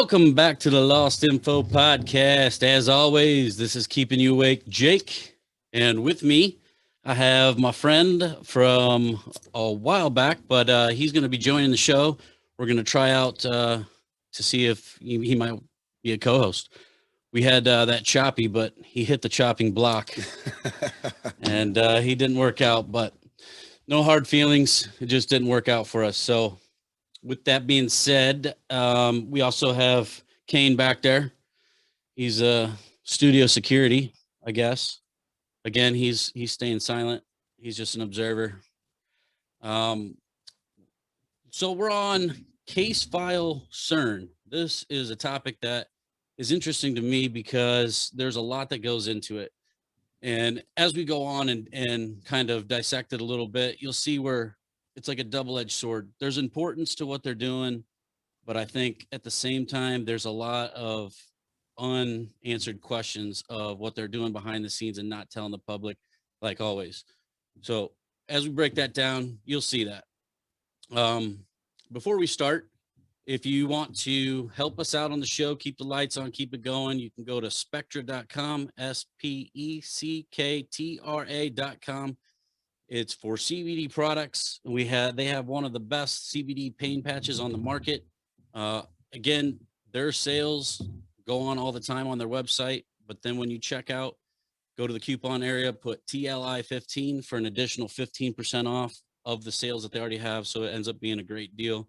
Welcome back to the Lost Info podcast. As always, this is Keeping You Awake, Jake. And with me, I have my friend from a while back, but he's going to be joining the show. We're going to try out to see if he might be a co-host. We had that choppy, but he hit the chopping block and he didn't work out, but no hard feelings. It just didn't work out for us. So with that being said, we also have Kane back there. He's studio security, I guess. Again, he's staying silent. He's just an observer. So we're on case file CERN. This is a topic that is interesting to me because there's a lot that goes into it. And as we go on and kind of dissect it a little bit, you'll see where it's like a double-edged sword. There's importance to what they're doing, but I think at the same time, there's a lot of unanswered questions of what they're doing behind the scenes and not telling the public, like always. So as we break that down, you'll see that. Before we start, if you want to help us out on the show, keep the lights on, keep it going, you can go to spectra.com, SPECKTRA.com. It's for CBD products. They have one of the best CBD pain patches on the market. Again, their sales go on all the time on their website, but then when you check out, go to the coupon area, put TLI 15 for an additional 15% off of the sales that they already have. So it ends up being a great deal.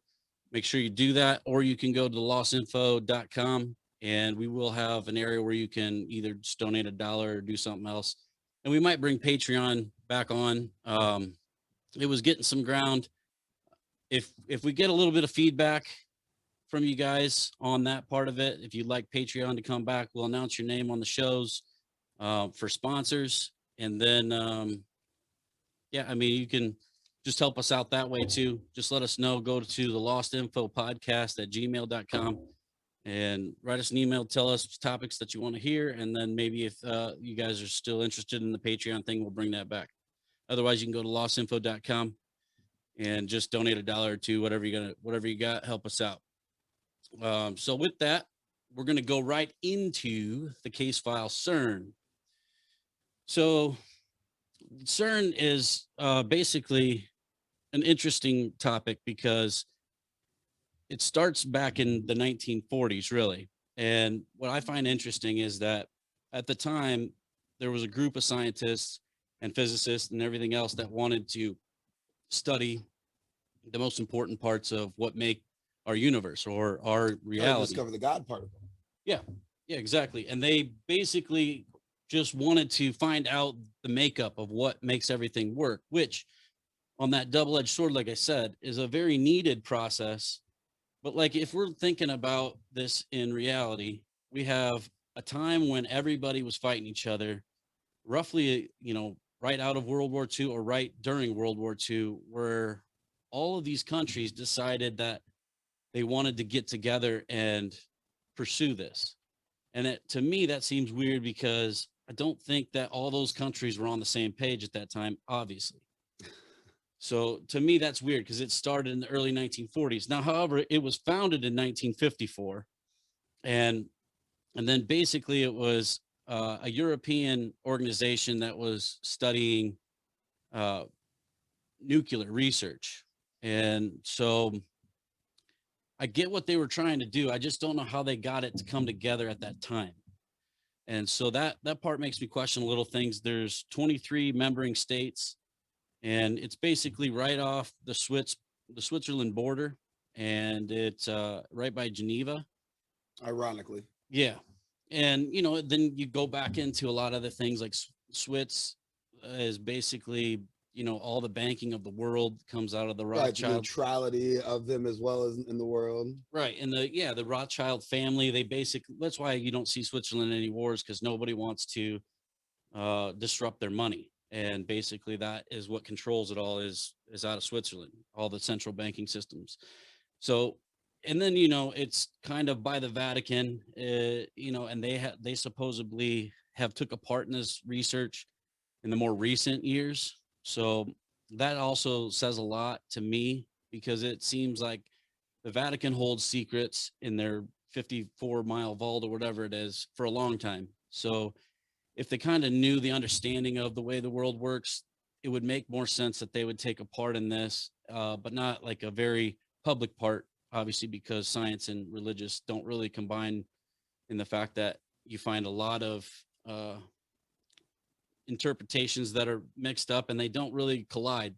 Make sure you do that, or you can go to lostinfo.com and we will have an area where you can either just donate $1 or do something else. And we might bring Patreon back on. It was getting some ground. If we get a little bit of feedback from you guys on that part of it, if you'd like Patreon to come back, we'll announce your name on the shows for sponsors. And then, yeah, I mean, you can just help us out that way too. Just let us know. Go to the lostinfopodcast@gmail.com and write us an email. Tell us topics that you want to hear. And then maybe if you guys are still interested in the Patreon thing, we'll bring that back. Otherwise, you can go to lostinfo.com and just donate $1 or $2, whatever you got, help us out. So with that, we're going to go right into the case file CERN. So CERN is basically an interesting topic because it starts back in the 1940s, really. And what I find interesting is that at the time, there was a group of scientists and physicists and everything else that wanted to study the most important parts of what make our universe or our reality. Discover the God particle. Yeah, exactly. And they basically just wanted to find out the makeup of what makes everything work, which on that double-edged sword, like I said, is a very needed process. But like, if we're thinking about this in reality, we have a time when everybody was fighting each other, roughly, right out of World War II or right during World War II, where all of these countries decided that they wanted to get together and pursue this. And to me, that seems weird because I don't think that all those countries were on the same page at that time, obviously. So to me, that's weird because it started in the early 1940s. Now, however, it was founded in 1954. And then basically it was a European organization that was studying nuclear research. And so I get what they were trying to do. I just don't know how they got it to come together at that time. And so that part makes me question a little things. There's 23 member states, and it's basically right off the Switzerland border, and it's right by Geneva. Ironically. Yeah. And, then you go back into a lot of the things like Swiss is basically, all the banking of the world comes out of the Rothschild. Right, the neutrality of them as well as in the world. Right. And the Rothschild family, that's why you don't see Switzerland in any wars, because nobody wants to disrupt their money. And basically that is what controls it all is out of Switzerland, all the central banking systems. So, and then, it's kind of by the Vatican, and they supposedly have took a part in this research in the more recent years. So that also says a lot to me, because it seems like the Vatican holds secrets in their 54-mile vault or whatever it is for a long time. So if they kind of knew the understanding of the way the world works, it would make more sense that they would take a part in this, but not like a very public part, obviously, because science and religious don't really combine in the fact that you find a lot of interpretations that are mixed up and they don't really collide.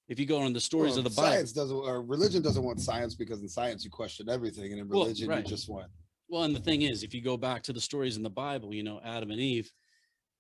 If you go on the stories of the Bible, science doesn't, or religion doesn't want science, because in science you question everything, and in Well, religion right. you just want. Well, and the thing is, if you go back to the stories in the Bible, you know, Adam and Eve,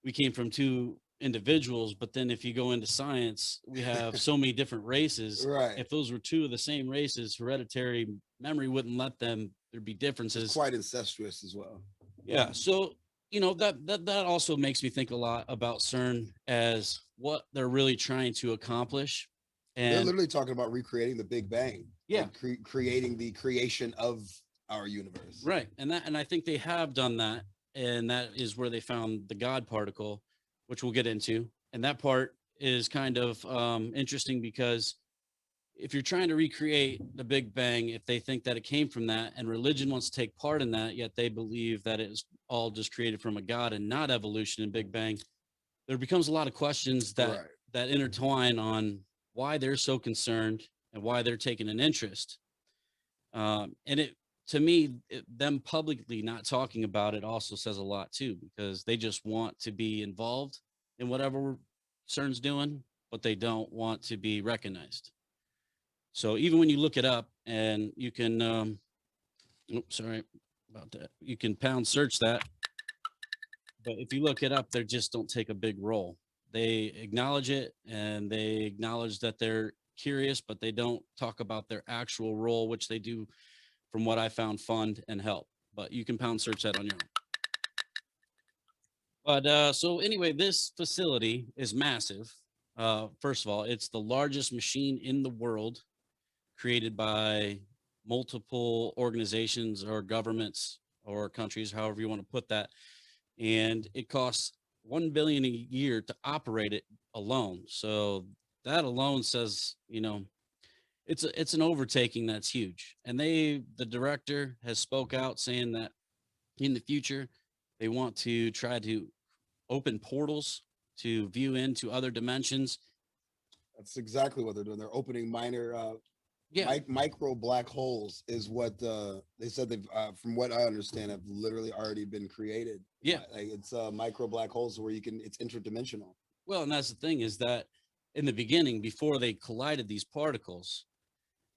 we came from two individuals, but then if you go into science, we have so many different races. Right. If those were two of the same races, hereditary memory wouldn't let them, there'd be differences. It's quite incestuous as well. Yeah. So, you know, that also makes me think a lot about CERN as what they're really trying to accomplish. They're And literally talking about recreating the Big Bang. Yeah. Like creating the creation of our universe. right. And I think they have done that. And that is where they found the God particle, which we'll get into. And that part is kind of interesting because if you're trying to recreate the Big Bang, if they think that it came from that and religion wants to take part in that, yet they believe that it was all just created from a God and not evolution and Big Bang, there becomes a lot of questions that Right. that intertwine on why they're so concerned and why they're taking an interest. And it, to me, them publicly not talking about it also says a lot too, because they just want to be involved in whatever CERN's doing, but they don't want to be recognized. So even when you look it up and you can, oops, sorry about that. You can pound search that. But if you look it up, they just don't take a big role. They acknowledge it and they acknowledge that they're curious, but they don't talk about their actual role, which they do, from what I found, fund and help. But you can pound search that on your own. But so anyway, this facility is massive. First of all, it's the largest machine in the world, created by multiple organizations or governments or countries, however you want to put that. And it costs 1 billion a year to operate it alone. So that alone says, you know, it's an overtaking that's huge. And the director has spoke out saying that in the future they want to try to open portals to view into other dimensions. That's exactly what they're doing. They're opening minor Yeah. micro black holes is what they said they've from what I understand have literally already been created. Yeah. Like it's micro black holes where you can, it's interdimensional. Well, and that's the thing, is that in the beginning, before they collided these particles,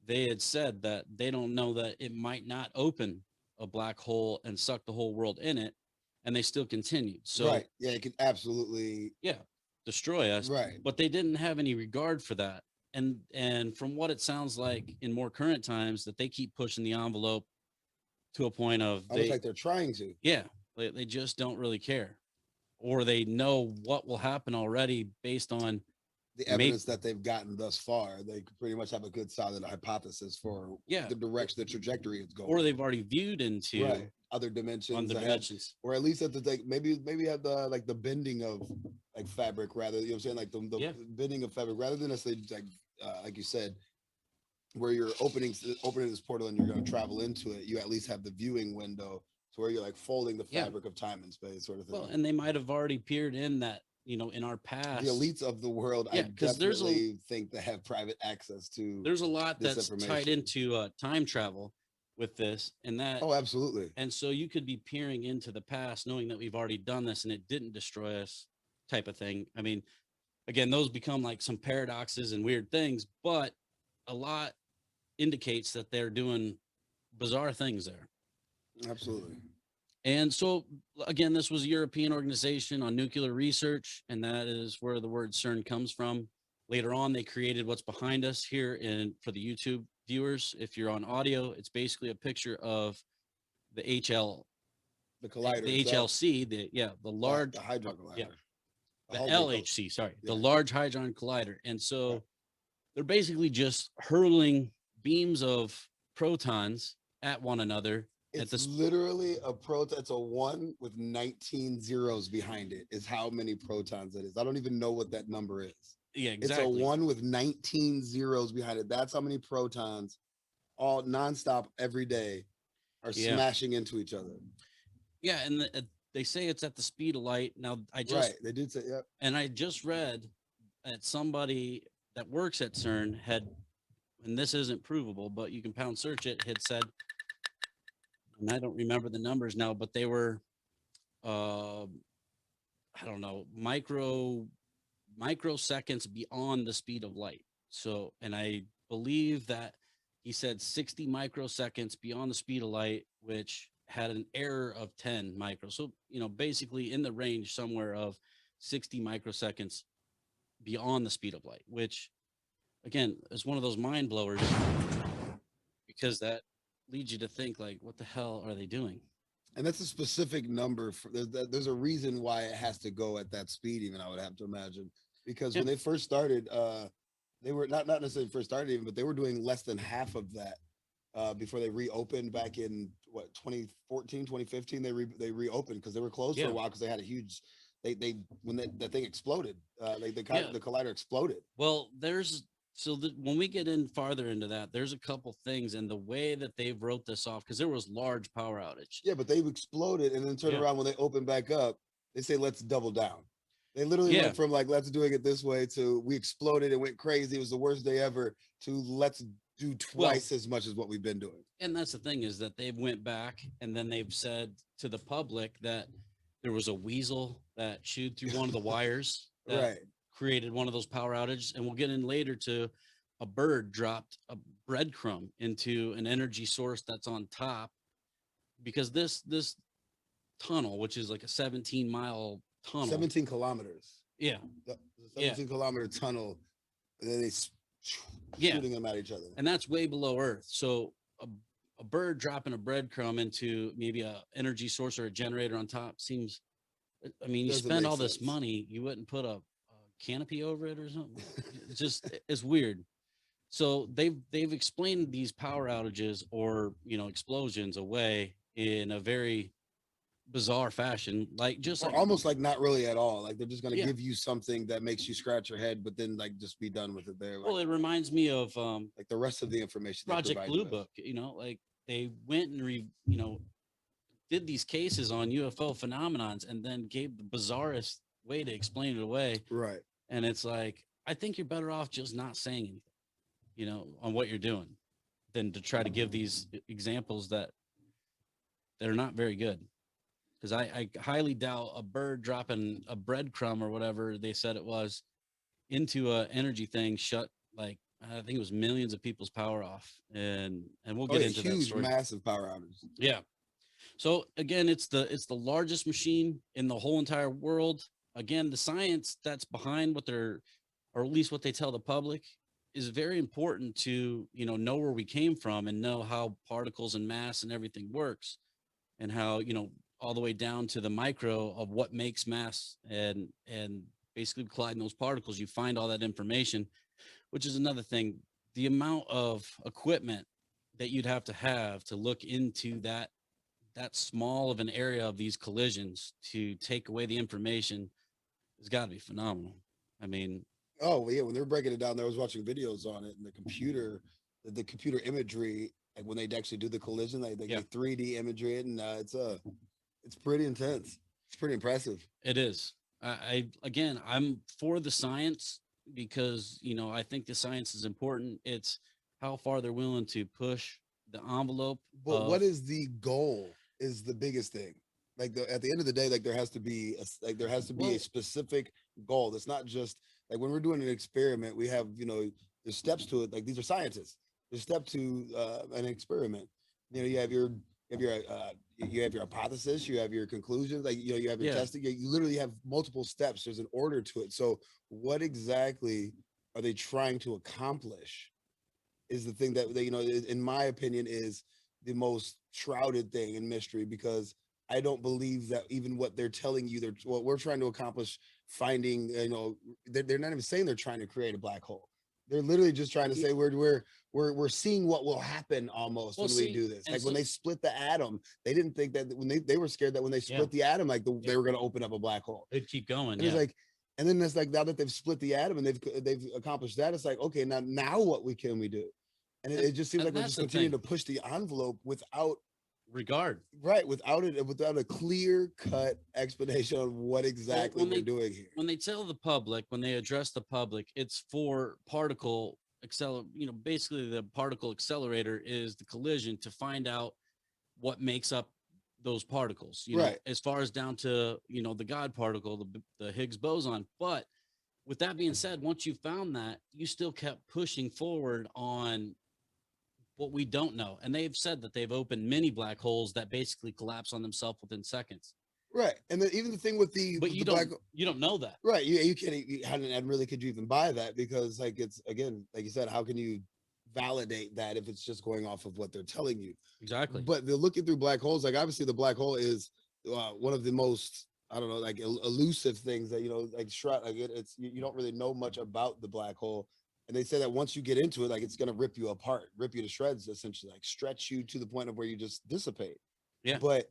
they had said that they don't know that it might not open a black hole and suck the whole world in it, and they still continued. So Right. Yeah, it could absolutely destroy us. Right. But they didn't have any regard for that. And from what it sounds like in more current times, that they keep pushing the envelope to a point of Almost like they're trying to. yeah, they just don't really care, or they know what will happen already based on The evidence that they've gotten thus far. They could pretty much have a good solid hypothesis for the direction, the trajectory it's going. or they've already viewed into other dimensions, on the dimensions, or at least at the like maybe have the like the bending of like fabric, rather, you know what I'm saying, like the bending of fabric, rather than necessarily like you said, where you're opening this portal and you're going to travel into it, you at least have the viewing window to where you're like folding the fabric of time and space, sort of thing. Well, and they might have already peered in that, you know, in our past. The elites of the world, I definitely think they have private access to. There's a lot that's tied into time travel with this and that. Oh, absolutely. And so you could be peering into the past, knowing that we've already done this and it didn't destroy us, type of thing. I mean, again, those become like some paradoxes and weird things, but a lot indicates that they're doing bizarre things there. Absolutely. And so, again, this was a European organization on nuclear research, and that is where the word CERN comes from. Later on, they created what's behind us here for the YouTube viewers. If you're on audio, it's basically a picture of the the collider, the HLC, the large, the Hadron Collider. The LHC, sorry, the Large Hadron Collider. And so they're basically just hurling beams of protons at one another. It's literally a proton. It's a 1 with 19 zeros behind it is how many protons it is. I don't even know what that number is. Yeah, exactly. It's a 1 with 19 zeros behind it. That's how many protons, all nonstop every day. are smashing into each other. Yeah, and they say it's at the speed of light. Now, They did say, yeah. And I just read that somebody that works at CERN had, and this isn't provable, but you can pound search it, had said, and I don't remember the numbers now, but they were, I don't know, microseconds beyond the speed of light. So, and I believe that he said 60 microseconds beyond the speed of light, which had an error of 10 micro. So, basically in the range somewhere of 60 microseconds beyond the speed of light, which again is one of those mind blowers because that leads you to think like, what the hell are they doing? And that's a specific number. There's a reason why it has to go at that speed, even I would have to imagine, because when they first started, they were not necessarily first started even, but they were doing less than half of that before they reopened back in 2014, 2015. They reopened because they were closed for a while because they had a huge. When that thing exploded, the collider exploded. Well, when we get in farther into that, there's a couple things, and the way that they've wrote this off, because there was large power outage. Yeah, but they've exploded and then turned around when they open back up. They say, let's double down. They literally went from like, let's doing it this way to we exploded and went crazy. It was the worst day ever to let's do twice as much as what we've been doing. And that's the thing is that they've went back and then they've said to the public that there was a weasel that chewed through one of the wires that created one of those power outages. And we'll get in later to a bird dropped a breadcrumb into an energy source that's on top, because this tunnel, which is like a 17-mile tunnel, 17 kilometers. Yeah. 17-kilometer tunnel. And then they shooting them at each other. And that's way below Earth. So a bird dropping a breadcrumb into maybe a energy source or a generator on top seems, I mean, you spend all this money, you wouldn't put a canopy over it or something. It's weird. So they've explained these power outages or, explosions away in a very bizarre fashion, like almost like not really at all. Like they're just going to give you something that makes you scratch your head, but then like just be done with it there. Well, it reminds me of like the rest of the information. Project Blue Book, like they went and did these cases on UFO phenomenons and then gave the bizarrest way to explain it away. Right. And it's like, I think you're better off just not saying anything, on what you're doing than to try to give these examples that are not very good. Because I highly doubt a bird dropping a breadcrumb or whatever they said it was into a energy thing shut, like, I think it was millions of people's power off. And we'll get into that story. Massive power outage. Yeah. So again, it's the largest machine in the whole entire world. Again, the science that's behind what or at least what they tell the public is very important to, know where we came from and know how particles and mass and everything works, and how, all the way down to the micro of what makes mass and basically colliding those particles. You find all that information, which is another thing. The amount of equipment that you'd have to look into that small of an area of these collisions to take away the information has got to be phenomenal. I mean, oh yeah, when they're breaking it down, I was watching videos on it, and the computer imagery, like when they actually do the collision, they 3D imagery it, and it's pretty intense. It's pretty impressive. It is. I'm for the science because, I think the science is important. It's how far they're willing to push the envelope. But what is the goal is the biggest thing. Like at the end of the day, like there has to be a specific goal. That's not just like when we're doing an experiment, we have, there's steps to it. Like these are scientists. There's step to an experiment. You have your hypothesis, you have your conclusions, like you have your testing. You literally have multiple steps. There's an order to it. So what exactly are they trying to accomplish is the thing that they, in my opinion, is the most shrouded thing in mystery, because I don't believe that even what they're telling you, what we're trying to accomplish, finding, they're not even saying they're trying to create a black hole. They're literally just trying to say we're seeing what will happen almost when we do this. Like when they split the atom, they didn't think that when they were scared that when they split the atom, like they were going to open up a black hole. They'd keep going. And it's like, and then it's like now that they've split the atom and they've accomplished that, it's like, okay, now what can we do? And it just seems like we're just continuing to push the envelope without regard. Right, without a clear cut explanation on what exactly we're doing here. When they tell the public, when they address the public, it's for particle basically the particle accelerator is the collision to find out what makes up those particles, Right. as far as down to, the God particle, the Higgs boson. But with that being said, once you found that, you still kept pushing forward on what we don't know. And they've said that they've opened many black holes that basically collapse on themselves within seconds. Right. And then even the thing with you don't know that. Right. You can't, and really could you even buy that? Because like, it's again, like you said, how can you validate that if it's just going off of what they're telling you? Exactly. But they're looking through black holes. Like obviously the black hole is one of the most, I don't know, like elusive things that, it's, you don't really know much about the black hole. And they say that once you get into it, like it's going to rip you apart, rip you to shreds, essentially, like stretch you to the point of where you just dissipate. Yeah. But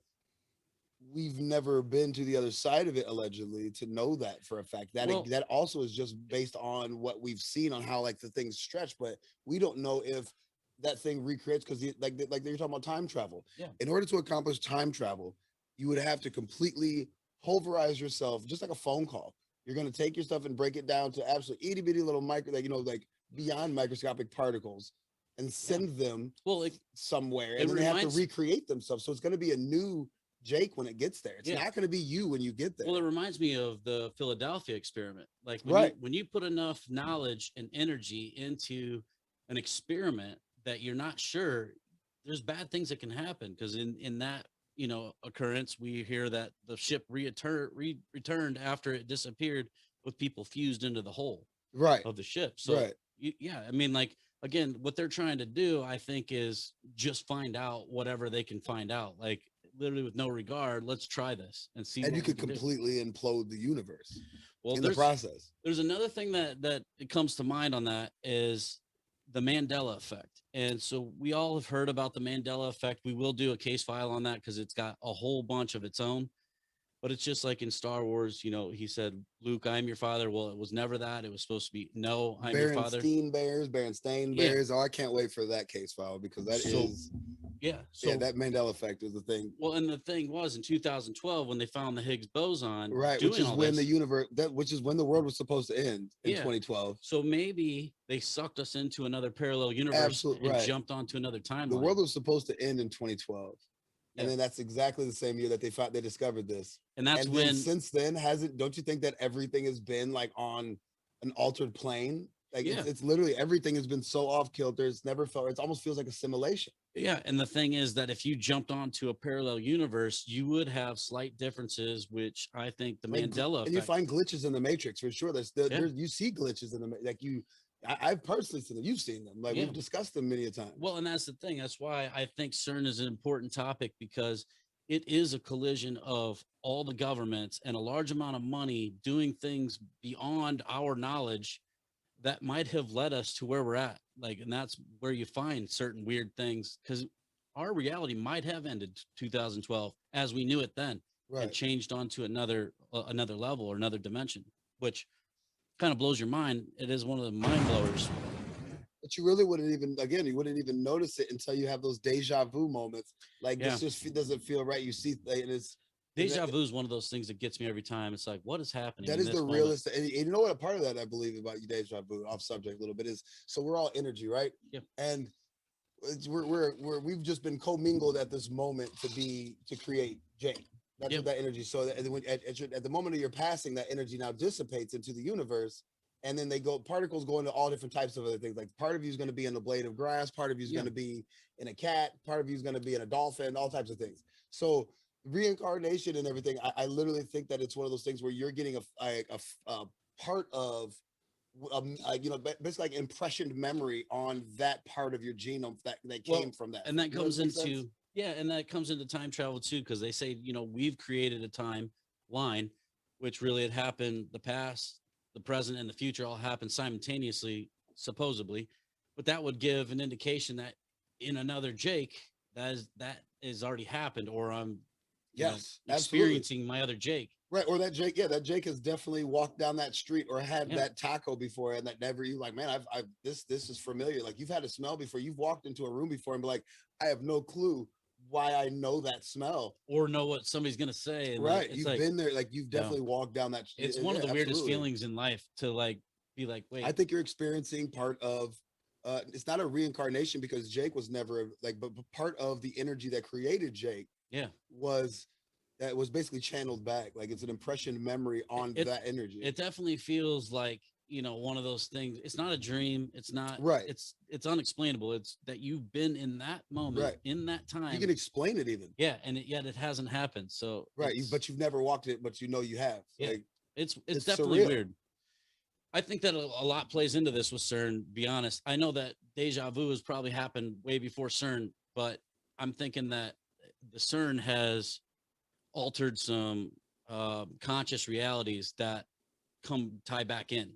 we've never been to the other side of it, allegedly, to know that for a fact. That also is just based on what we've seen on how like the things stretch, but we don't know if that thing recreates, because like you're talking about time travel. Yeah. In order to accomplish time travel, you would have to completely pulverize yourself, just like a phone call. You're going to take your stuff and break it down to absolutely itty bitty little like beyond microscopic particles and send them somewhere. And then they have to recreate themselves. So it's going to be a new Jake when it gets there. It's not going to be you when you get there. Well, it reminds me of the Philadelphia experiment. Like when you put enough knowledge and energy into an experiment that you're not sure, there's bad things that can happen. Because in that occurrence, we hear that the ship returned after it disappeared with people fused into the hull of the ship. So I mean, like, again, what they're trying to do, I think, is just find out whatever they can find out, like literally with no regard. Let's try this and see. And you could completely implode the universe in the process. There's another thing that it comes to mind on that is the Mandela effect. And so we all have heard about the Mandela effect. We will do a case file on that because it's got a whole bunch of its own. But it's just like in Star Wars, he said, Luke, I'm your father. Well, it was never that. It was supposed to be, no, I'm your father. Berenstain Bears. Oh, I can't wait for that case file, because that is. Yeah. So that Mandela effect is the thing. Well, and the thing was in 2012 when they found the Higgs boson, which is when the universe, which is when the world was supposed to end in 2012. So maybe they sucked us into another parallel universe and jumped onto another timeline. The world was supposed to end in 2012. And then that's exactly the same year that they discovered this. And that's when since then, don't you think that everything has been like on an altered plane? Like it's literally everything has been so off kilter. It's never felt, it almost feels like a simulation. Yeah. And the thing is that if you jumped onto a parallel universe, you would have slight differences, which I think the Mandela effect. And you find glitches in the Matrix for sure. You see glitches in the I've personally seen them. You've seen them. Like we've discussed them many a time. Well, and that's the thing. That's why I think CERN is an important topic, because it is a collision of all the governments and a large amount of money doing things beyond our knowledge that might have led us to where we're at. Like, and that's where you find certain weird things, because our reality might have ended 2012 as we knew it then, and changed onto another level or another dimension, which kind of blows your mind. It is one of the mind blowers. But you really wouldn't even notice it until you have those deja vu moments. Like this just doesn't feel right. You see, it's deja vu is one of those things that gets me every time. It's like, what is happening? That is the realest. And you know what? A part of that I believe about you, deja vu, off subject a little bit, is so we're all energy, right? Yeah. And we've just been commingled at this moment to create Jake. That's what that energy. So at the moment of your passing, that energy now dissipates into the universe, and then particles go into all different types of other things. Like part of you is going to be in a blade of grass, part of you is going to be in a cat, part of you is going to be in a dolphin, all types of things. So reincarnation and everything, I literally think that it's one of those things where you're getting a part of basically like impressioned memory on that part of your genome that came from that. And that comes into and that comes into time travel too, because they say, we've created a timeline, which really had happened. The past, the present, and the future all happened simultaneously, supposedly, but that would give an indication that in another Jake, that is already happened, or I'm experiencing my other Jake. Right. Or that Jake, that Jake has definitely walked down that street or had that taco before, and that never, you like, man, this is familiar. Like you've had a smell before. You've walked into a room before and be like, I have no clue why I know that smell. or know what somebody's gonna say. And like, Right. it's You've like, been there. Like you've you know, definitely walked down that. it's one of the weirdest Absolutely. feelings in life to like be like, I wait, think you're experiencing part of it's not a reincarnation because Jake was never like, but part of the energy that created Jake yeah, was that was basically channeled back. Like it's an impression memory on it that energy. it definitely feels like, one of those things. It's not a dream. It's not. Right. It's unexplainable. It's that you've been in that moment, Right. in that time. You can explain it even. Yeah, and yet it hasn't happened. So Right. But you've never walked it, but you know you have. yeah, Like it's it's definitely surreal. weird. I think that a lot plays into this with CERN. Be honest, I know that deja vu has probably happened way before CERN, but I'm thinking that the CERN has altered some conscious realities that come tie back in.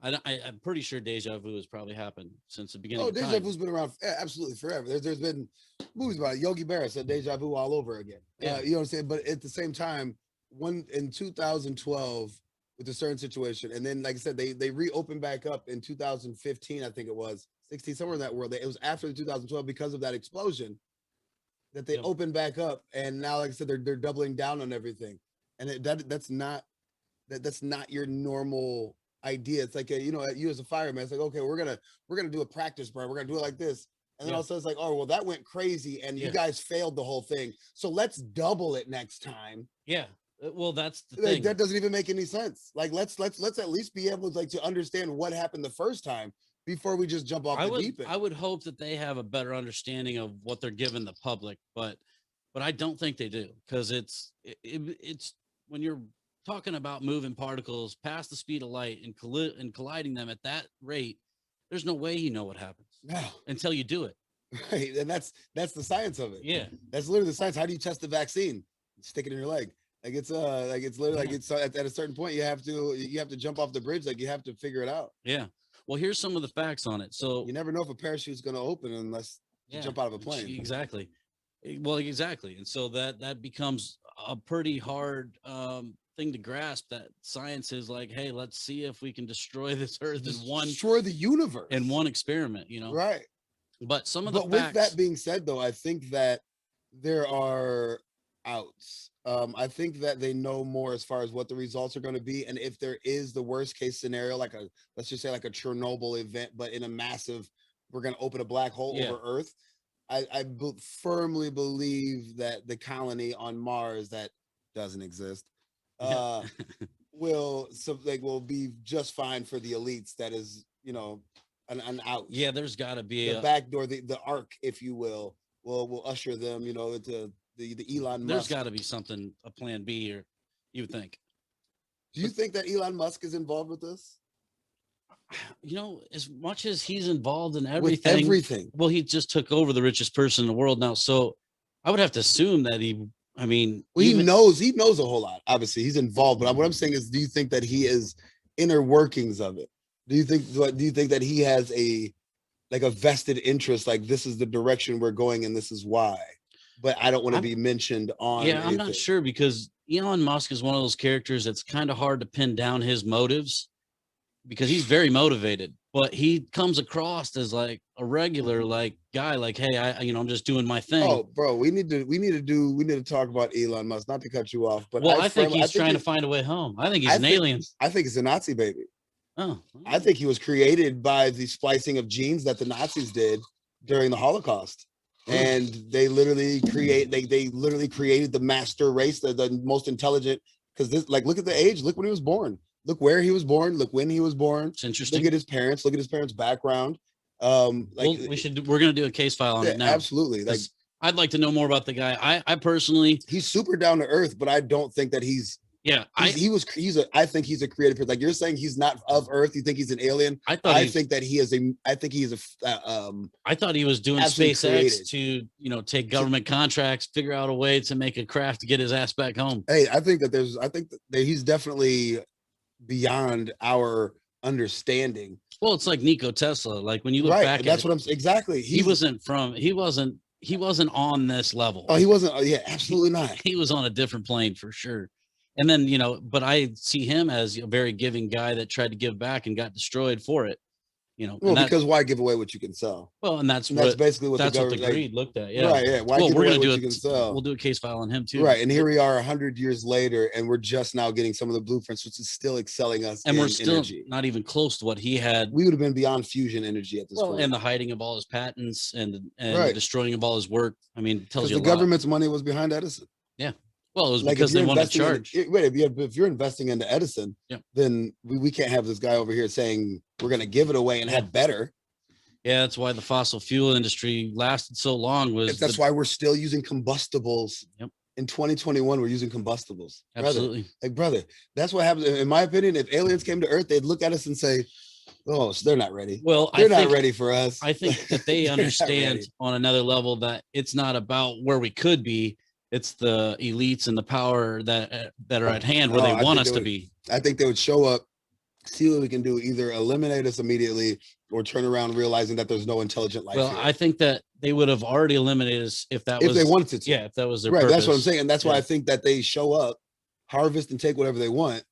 I'm pretty sure deja vu has probably happened since the beginning. Oh, of deja time. vu's been around absolutely forever. There's been movies about it. Yogi Berra said deja vu all over again. Yeah. You know what I'm saying? But at the same time, one in 2012 with the CERN situation, and then like I said, they reopened back up in 2015, I think it was 16, somewhere in that world. It was after the 2012 because of that explosion that they Yep. opened back up, and now like I said, they're doubling down on everything, and that's not your normal idea. It's like you as a fireman, it's like, okay, we're gonna do a practice burn, we're gonna do it like this, and then all of a sudden it's like, oh well, that went crazy and you guys failed the whole thing, so let's double it next time. Yeah. Well, that's the Like, thing. that doesn't even make any sense. Like let's at least be able to to understand what happened the first time before we just jump off the deep end. I would hope that they have a better understanding of what they're giving the public, but I don't think they do, because it's when you're talking about moving particles past the speed of light and colliding them at that rate, there's no way you know what happens No. until you do it. Right, and that's the science of it. Yeah, that's literally the science. How do you test the vaccine? Stick it in your leg. Like it's literally like it's at a certain point you have to jump off the bridge. Like you have to figure it out. Yeah. Well, here's some of the facts on it. So you never know if a parachute's going to open unless you jump out of a plane. Exactly. Well, exactly. And so that becomes a pretty hard thing to grasp, that science is like, hey, let's see if we can destroy this earth destroy the universe in one experiment, Right. But some of the facts, with that being said, though, I think that there are outs. I think that they know more as far as what the results are going to be, and if there is the worst case scenario, like let's just say like a Chernobyl event, but in a massive, we're going to open a black hole over Earth. I firmly believe that the colony on Mars that doesn't exist will be just fine for the elites. That is, an out. Yeah, there's got to be the back door, the arc, if you will usher them, into the Elon Musk. There's got to be something, a plan B here, you would think. Do you think that Elon Musk is involved with this? As much as he's involved in everything, well, he just took over the richest person in the world now. So I would have to assume that he knows a whole lot. Obviously he's involved, but what I'm saying is, do you think that he is inner workings of it? Do you think that he has a vested interest, like this is the direction we're going and this is why, but I don't want to be mentioned on anything? I'm not sure, because Elon Musk is one of those characters that's kind of hard to pin down his motives, because he's very motivated, but he comes across as like a regular guy, like, hey, I'm just doing my thing. Oh, bro, we need to talk about Elon Musk, not to cut you off, but I think he's trying to find a way home. I think he's an alien. I think it's a Nazi baby. Oh, I think he was created by the splicing of genes that the Nazis did during the Holocaust. And they literally created the master race, the most intelligent, because look at the age, look when he was born. Look where he was born. Look when he was born. It's interesting. Look at his parents. Look at his parents' background. We're going to do a case file on it now. Absolutely. I'd like to know more about the guy. I personally, he's super down to earth, but I don't think that he's. Yeah, I think he's a creative person. Like you're saying, he's not of Earth. You think he's an alien? I thought he was doing SpaceX to take government contracts, figure out a way to make a craft to get his ass back home. Hey, I think that he's definitely beyond our understanding. Well, it's like Nikola Tesla. Like when you look back, that's what I'm exactly. He wasn't on this level. Oh, he wasn't. Yeah, absolutely not. He was on a different plane for sure. And then, but I see him as a very giving guy that tried to give back and got destroyed for it. Well, because why give away what you can sell? Well, and that's basically what that's the what the government greed looked at. Yeah. Right. Yeah. Why Well, give we're away gonna what do you can sell? We'll do a case file on him too. Right. And here we are 100 years later, and we're just now getting some of the blueprints, which is still excelling us. And we're still energy. not even close to what he had. We would have been beyond fusion energy at this point. And the hiding of all his patents and the destroying of all his work. I mean, it tells you the government's money was behind Edison. Yeah. Well, it was because they wanted to charge. If you're investing into Edison, then we can't have this guy over here saying we're going to give it away and have better. Yeah, that's why the fossil fuel industry lasted so long. That's why we're still using combustibles. Yep. In 2021, we're using combustibles. Absolutely. Brother, that's what happens. In my opinion, if aliens came to Earth, they'd look at us and say, "Oh, so they're not ready. Well, they're not ready for us." I think that they understand on another level that it's not about where we could be. It's the elites and the power that are at hand where they want us to be. I think they would show up, see what we can do, either eliminate us immediately or turn around realizing that there's no intelligent life. Well, here. I think that they would have already eliminated us if they wanted to. Yeah, if that was their purpose. That's what I'm saying. And that's why I think that they show up, harvest, and take whatever they want.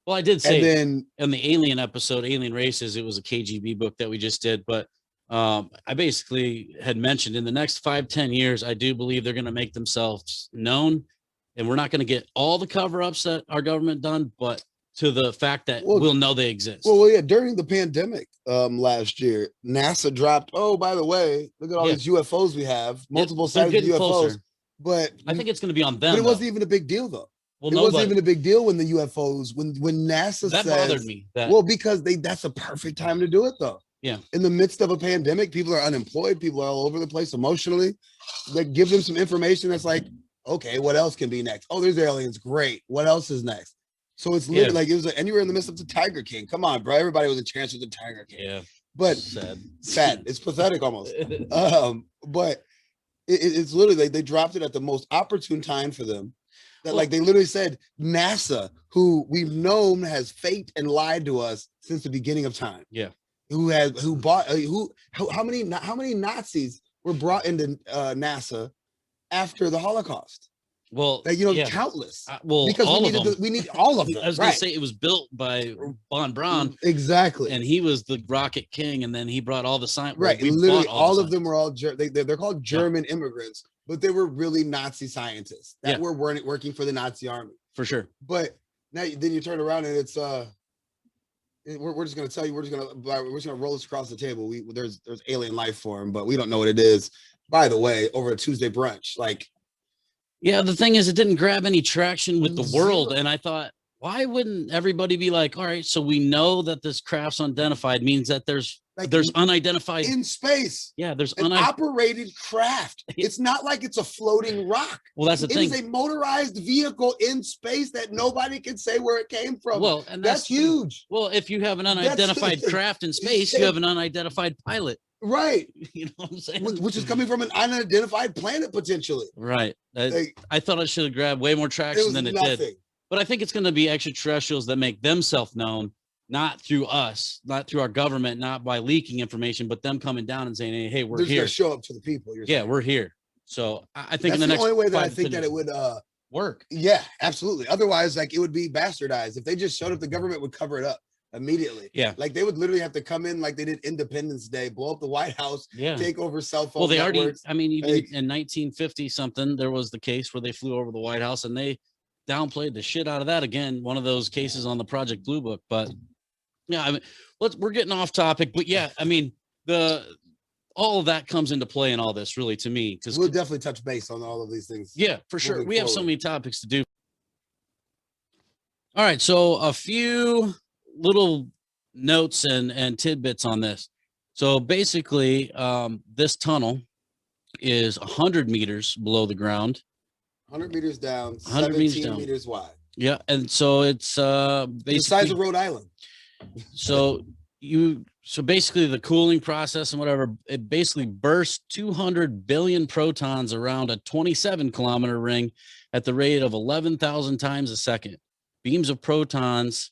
Well, I did say and then in the Alien episode, Alien Races, it was a KGB book that we just did, but I basically had mentioned in the next 5-10 years, I do believe they're going to make themselves known, and we're not going to get all the cover-ups that our government done, but to the fact that we'll know they exist. Well, yeah, during the pandemic last year, NASA dropped, oh, by the way, look at all these UFOs we have, multiple sighted UFOs. Closer. But I think it's going to be on them. But it wasn't even a big deal, though. Well, it wasn't even a big deal when the UFOs, when NASA that says, bothered me. Because that's a perfect time to do it, though. Yeah. In the midst of a pandemic, people are unemployed. People are all over the place emotionally. Like, give them some information that's like, okay, what else can be next? Oh, there's aliens. Great. What else is next? So it's literally like it was, and you were in the midst of the Tiger King. Come on, bro. Everybody was a chance with the Tiger King. Yeah. But sad. It's pathetic almost. But it's literally like they dropped it at the most opportune time for them. That like they literally said NASA, who we've known has faked and lied to us since the beginning of time. Yeah. How many Nazis were brought into NASA after the Holocaust? Well, countless. Because we need all of them. I was going to say it was built by von Braun. Exactly. And he was the rocket king, and then he brought all the science. Right. Literally, all of them were all they're called German immigrants, but they were really Nazi scientists that were working for the Nazi army. For sure. But now then you turn around and it's we're just going to tell you we're just going to roll this across the table. There's alien life form, but we don't know what it is. By the way, over a Tuesday brunch, like. Yeah, the thing is, it didn't grab any traction with the world, and I thought, why wouldn't everybody be like, all right, so we know that this craft's unidentified means that there's unidentified in space. Yeah, there's an operated craft. It's not like it's a floating rock. Well, that's the thing. It is a motorized vehicle in space that nobody can say where it came from. Well, and that's huge. Well, if you have an unidentified craft in space, you have an unidentified pilot. Right. You know what I'm saying? Which is coming from an unidentified planet potentially. Right. I thought it should have grabbed way more traction than it did. But I think it's going to be extraterrestrials that make themselves known, not through us, not through our government, not by leaking information, but them coming down and saying, hey, we're here. Show up to the people. We're here. So I think that's in the only way that I think that it would work. Yeah, absolutely. Otherwise, like it would be bastardized. If they just showed up, the government would cover it up immediately. Yeah. Like they would literally have to come in like they did Independence Day, blow up the White House, take over cell phone networks. Even in 1950 something, there was the case where they flew over the White House and they downplayed the shit out of that. Again, one of those cases on the Project Blue Book. But yeah, I mean, we're getting off topic, but yeah, I mean, all of that comes into play in all this really to me. Because we'll definitely touch base on all of these things. Yeah, for sure. We have so many topics to do. All right. So a few little notes and tidbits on this. So basically, this tunnel is 100 meters below the ground. 100 meters down, 17 meters wide. Yeah, and so it's basically the size of Rhode Island. So basically the cooling process and whatever, it basically bursts 200 billion protons around a 27-kilometer ring at the rate of 11,000 times a second. Beams of protons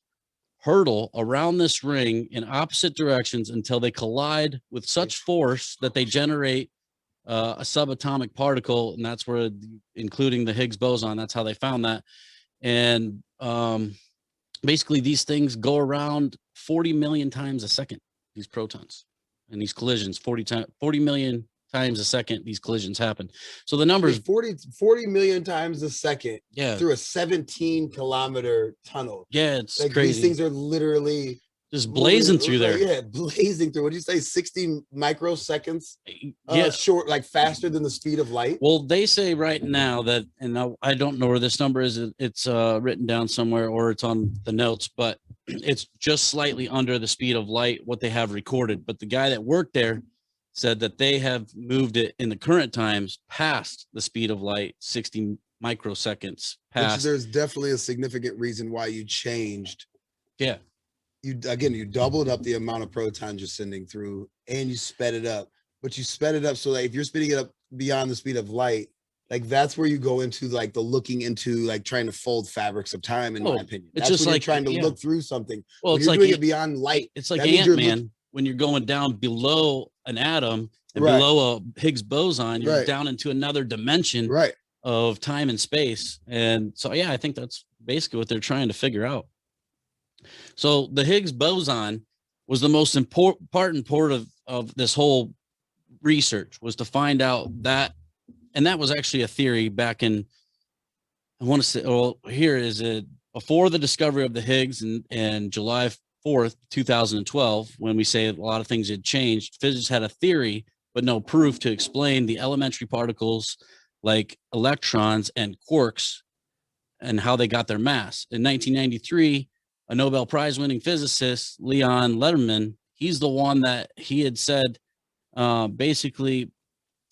hurtle around this ring in opposite directions until they collide with such force that they generate a subatomic particle, and that's where, including the Higgs boson, that's how they found that. And basically these things go around 40 million times a second. these protons and these collisions 40 million times a second. These collisions happen. So the numbers 40 million times a second yeah through a 17-kilometer tunnel. yeah it's Like crazy. these things are literally just blazing through there. Yeah, blazing through. What did you say? 60 microseconds yeah short, like faster than the speed of light. Well, they say right now that, and I don't know where this number is. It's written down somewhere or it's on the notes, but it's just slightly under the speed of light, what they have recorded. But the guy that worked there said that they have moved it in the current times past the speed of light, 60 microseconds past. Which there's definitely a significant reason why you changed. Yeah. You doubled up the amount of protons you're sending through and you sped it up. But you sped it up so that if you're speeding it up beyond the speed of light, like that's where you go into like the looking into like trying to fold fabrics of time, in my opinion. It's that's just when like you're trying to look through something. Well, when it's you're like doing it beyond light. It's like Ant-Man when you're going down below an atom and below a Higgs boson, you're down into another dimension of time and space. And so, yeah, I think that's basically what they're trying to figure out. So the Higgs boson was the most important part of this whole research, was to find out that, and that was actually a theory back in, I want to say, well, here is it, before the discovery of the Higgs and July 4th, 2012, when we say a lot of things had changed, physicists had a theory, but no proof to explain the elementary particles like electrons and quarks and how they got their mass. In 1993, a Nobel Prize winning physicist, Leon Lederman, he's the one that he had said basically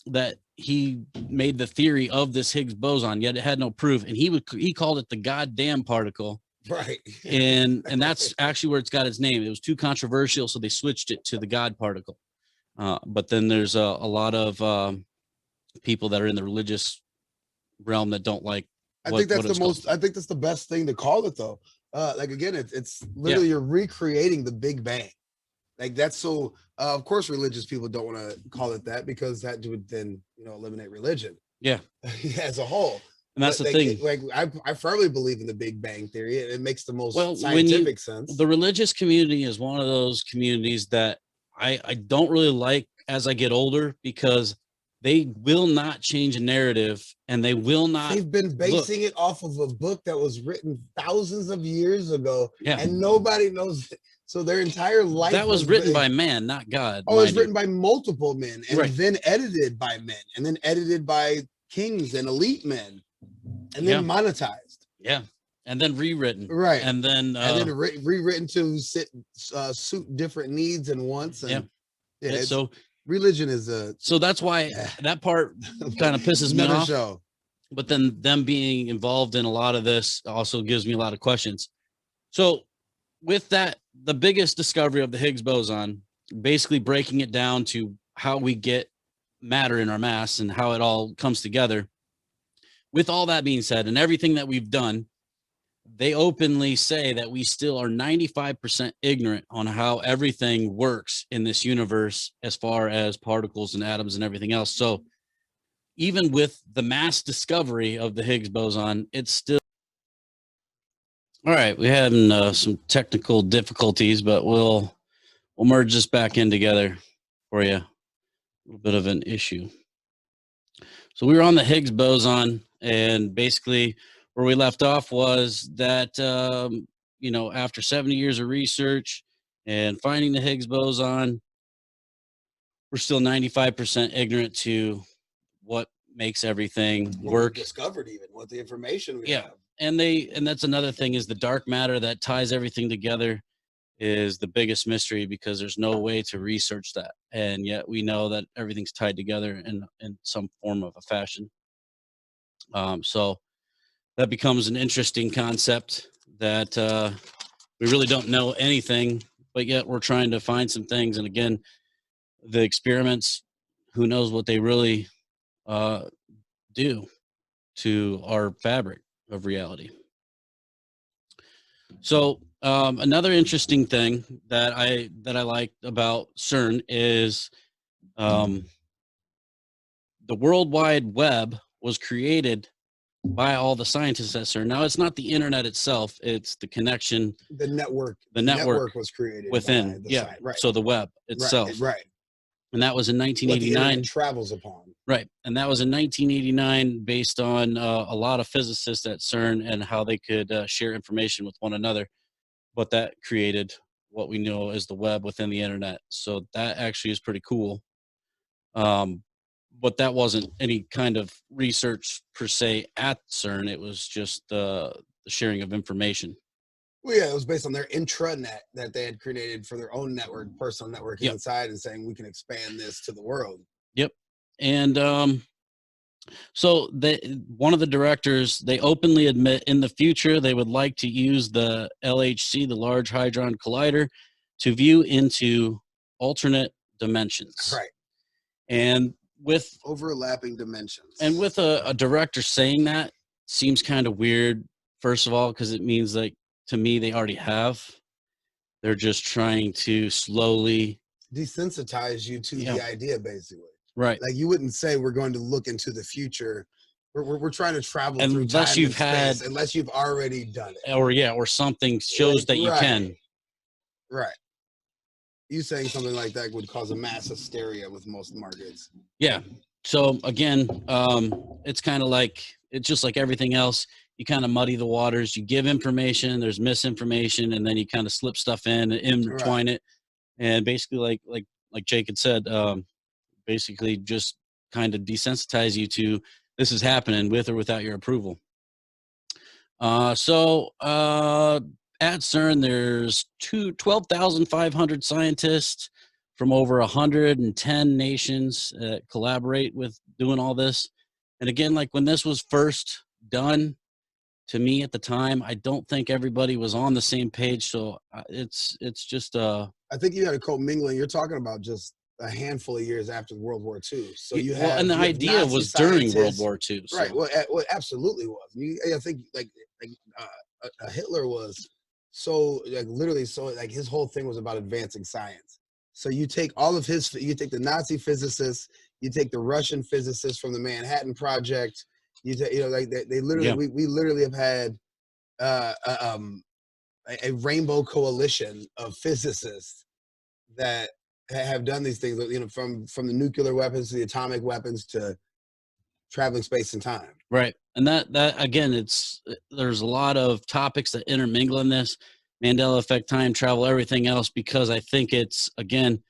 that he made the theory of this Higgs boson, yet it had no proof. And he called it the goddamn particle. Right. And that's actually where it's got its name. It was too controversial, so they switched it to the God particle. But then there's a lot of people that are in the religious realm that don't like. I think that's the best thing to call it, though. Like again, it's literally you're recreating the Big Bang. Like that's so. Of course, religious people don't want to call it that because that would then eliminate religion. Yeah, as a whole. And that's the thing. Like I firmly believe in the Big Bang theory. It makes the most scientific sense. The religious community is one of those communities that I don't really like as I get older, because they will not change a narrative and they will not. They've been basing it off of a book that was written thousands of years ago, yeah, and nobody knows it. So their entire life that was written by man, not God. Oh, it was written by multiple men, and then edited by men, and then edited by kings and elite men, and then monetized. Yeah, and then rewritten. Right, and then rewritten to suit different needs and wants. And, so religion is so that's why that part kind of pisses me off. Show. But then them being involved in a lot of this also gives me a lot of questions. So with that, the biggest discovery of the Higgs boson, basically breaking it down to how we get matter in our mass and how it all comes together. With all that being said, and everything that we've done, they openly say that we still are 95% ignorant on how everything works in this universe as far as particles and atoms and everything else. So even with the mass discovery of the Higgs boson, it's still. All right, we're having some technical difficulties, but we'll merge this back in together for you. A little bit of an issue. So we were on the Higgs boson, and basically where we left off was that, after 70 years of research and finding the Higgs boson, we're still 95% ignorant to what makes everything work. Discovered even what the information we have. And that's another thing, is the dark matter that ties everything together is the biggest mystery, because there's no way to research that. And yet we know that everything's tied together in some form of a fashion. So that becomes an interesting concept that we really don't know anything, but yet we're trying to find some things. And again, the experiments, who knows what they really do to our fabric of reality. So another interesting thing that I like about CERN is the World Wide Web was created by all the scientists at CERN. Now, it's not the internet itself; it's the connection, The network. the network was created within. by the Yeah, site. Right. so the web itself, Right. and that was in What the internet 1989. travels upon. Right, and that was in 1989, based on a lot of physicists at CERN and how they could share information with one another. But that created what we know as the web within the internet. So that actually is pretty cool. Um, but that wasn't any kind of research per se at CERN. It was just the sharing of information. Well, yeah, it was based on their intranet that they had created for their own network, personal network Yep. inside, and saying we can expand this to the world. Yep. And so one of the directors, they openly admit in the future they would like to use the LHC, the Large Hadron Collider, to view into alternate dimensions. Right. And with overlapping dimensions. And with a director saying that seems kind of weird, first of all, because it means like, to me, they already have. They're just trying to slowly desensitize you to the idea, basically. Right. Like, you wouldn't say we're going to look into the future. We're trying to travel through unless time you've and had space, unless you've already done it. Or something shows that you can. Right. You saying something like that would cause a mass hysteria with most markets. Yeah. So again, it's kind of like, it's just like everything else. You kind of muddy the waters. You give information, there's misinformation, and then you kind of slip stuff in and intertwine it. And basically, like Jake had said, basically just kind of desensitize you to this is happening with or without your approval. So at CERN, there's 12,500 scientists from over 110 nations that collaborate with doing all this. And again, like when this was first done, to me at the time, I don't think everybody was on the same page. So it's just I think you had a co-mingling. You're talking about just a handful of years after World War II. So you have, and the idea was during World War II. So. Right. Well, it absolutely was. I think like Hitler was so like literally so like his whole thing was about advancing science. So you take all of you take the Nazi physicists, you take the Russian physicists from the Manhattan Project. You take, like they literally we literally have had a rainbow coalition of physicists that have done these things, from the nuclear weapons to the atomic weapons to traveling space and time. Right. And that again, there's a lot of topics that intermingle in this: Mandela effect, time travel, everything else, because I think it's, again,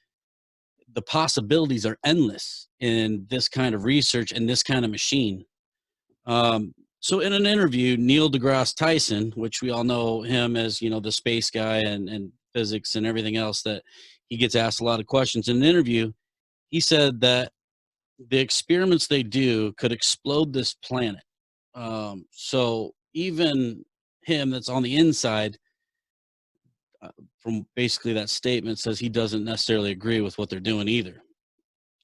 the possibilities are endless in this kind of research and this kind of machine. So in an interview, Neil deGrasse Tyson, which we all know him as, the space guy and physics and everything else, that he gets asked a lot of questions in an interview, he said that the experiments they do could explode this planet. So even him that's on the inside, from basically that statement, says he doesn't necessarily agree with what they're doing either,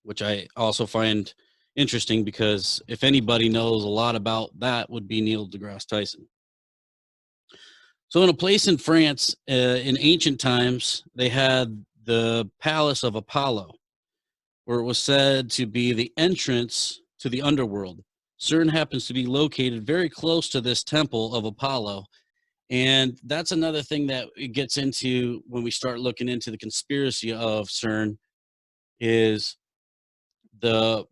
which I also find interesting, because if anybody knows a lot about that, would be Neil deGrasse Tyson. So in a place in France, in ancient times, they had the Palace of Apollo, where it was said to be the entrance to the underworld. CERN happens to be located very close to this temple of Apollo. And that's another thing that it gets into when we start looking into the conspiracy of CERN, is the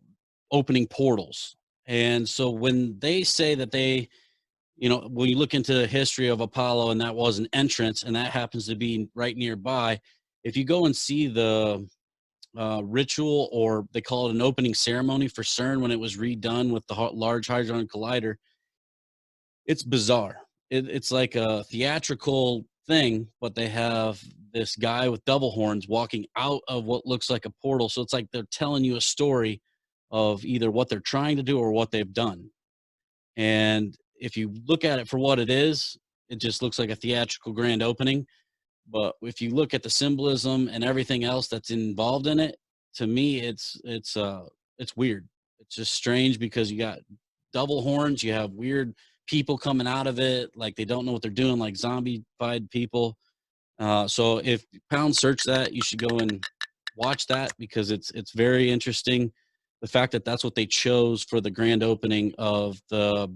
opening portals. And so when they say that they, when you look into the history of Apollo, and that was an entrance, and that happens to be right nearby, if you go and see the ritual, or they call it an opening ceremony for CERN when it was redone with the Large Hadron Collider, it's bizarre. It's like a theatrical thing, but they have this guy with double horns walking out of what looks like a portal. So it's like they're telling you a story of either what they're trying to do or what they've done. And if you look at it for what it is, it just looks like a theatrical grand opening. But if you look at the symbolism and everything else that's involved in it, to me, it's weird. It's just strange, because you got double horns, you have weird people coming out of it, like they don't know what they're doing, like zombified people. So if you pound search that, you should go and watch that, because it's very interesting. The fact that that's what they chose for the grand opening of the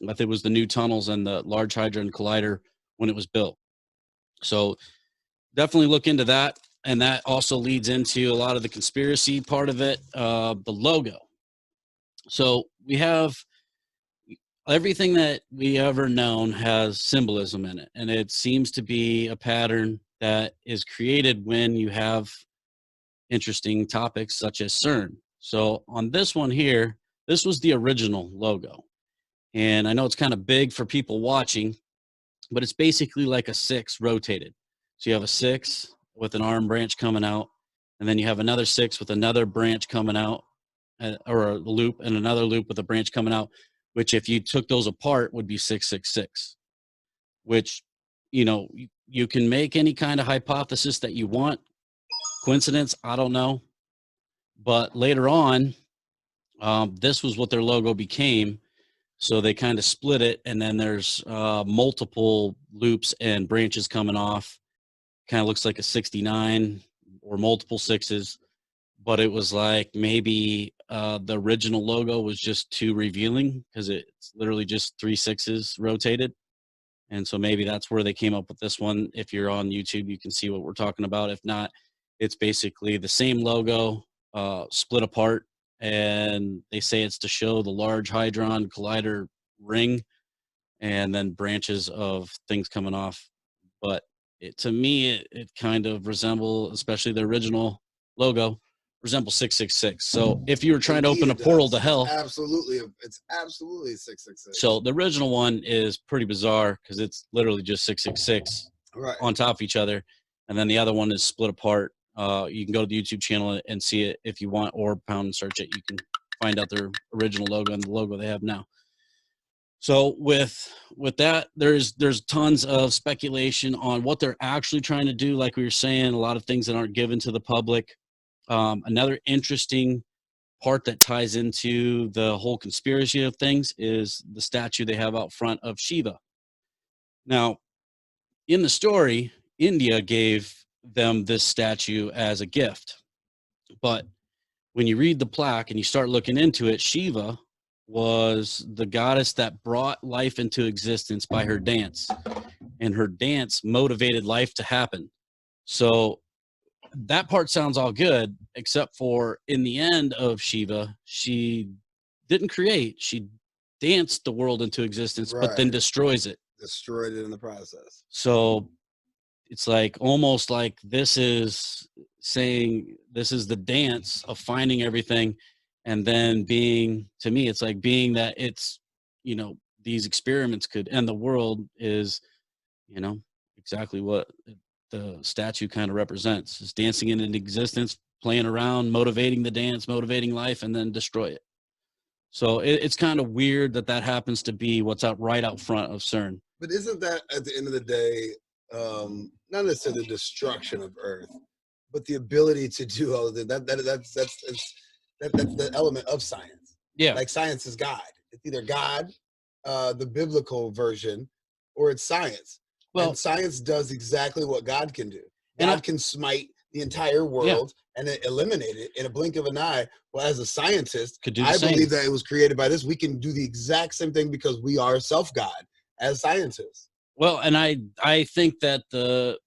I think it was the new tunnels and the Large Hadron Collider when it was built. So definitely look into that. And that also leads into a lot of the conspiracy part of it, the logo. So we have everything that we ever known has symbolism in it. And it seems to be a pattern that is created when you have interesting topics such as CERN. So on this one here, this was the original logo. And I know it's kind of big for people watching, but it's basically like a 6 rotated. So you have a 6 with an arm branch coming out, and then you have another 6 with another branch coming out, or a loop, and another loop with a branch coming out, which if you took those apart would be 666, which, you know, you can make any kind of hypothesis that you want. Coincidence, I don't know. But later on, this was what their logo became. So they kind of split it, and then there's multiple loops and branches coming off. Kind of looks like a 69 or multiple 6s, but it was like maybe the original logo was just too revealing because it's literally just 3 6s rotated. And so maybe that's where they came up with this one. If you're on YouTube, you can see what we're talking about. If not, it's basically the same logo split apart, and they say it's to show the Large Hadron Collider ring and then branches of things coming off. But to me, it kind of resembles, especially the original logo, resembles 666. So if you were trying to open a portal to hell, it's absolutely 666. So the original one is pretty bizarre because it's literally just 666 on top of each other, and then the other one is split apart. You can go to the YouTube channel and see it if you want, or pound and search it. You can find out their original logo and the logo they have now. So with that, there's tons of speculation on what they're actually trying to do. Like we were saying, a lot of things that aren't given to the public. Another interesting part that ties into the whole conspiracy of things is the statue they have out front of Shiva. Now, in the story, India gave them this statue as a gift. But when you read the plaque and you start looking into it, Shiva was the goddess that brought life into existence by her dance, and her dance motivated life to happen. So that part sounds all good, except for in the end of Shiva, she didn't create, she danced the world into existence, but then destroys it. Destroyed it in the process. So it's like almost like this is saying this is the dance of finding everything, and then being, to me, it's like being that it's, you know, these experiments could end the world is, you know, exactly what the statue kind of represents, is dancing into existence, playing around, motivating the dance, motivating life, and then destroy it. So it's kind of weird that that happens to be what's out right out front of CERN. But isn't that at the end of the day, not necessarily the destruction of Earth, but the ability to do all of that? That's the element of science. Yeah, like science is God. It's either God, the biblical version, or it's science. Well, and science does exactly what God can do. God can smite the entire world and then eliminate it in a blink of an eye. Well, as a scientist, I believe that it was created by this. We can do the exact same thing because we are self-God as scientists. Well, and I think that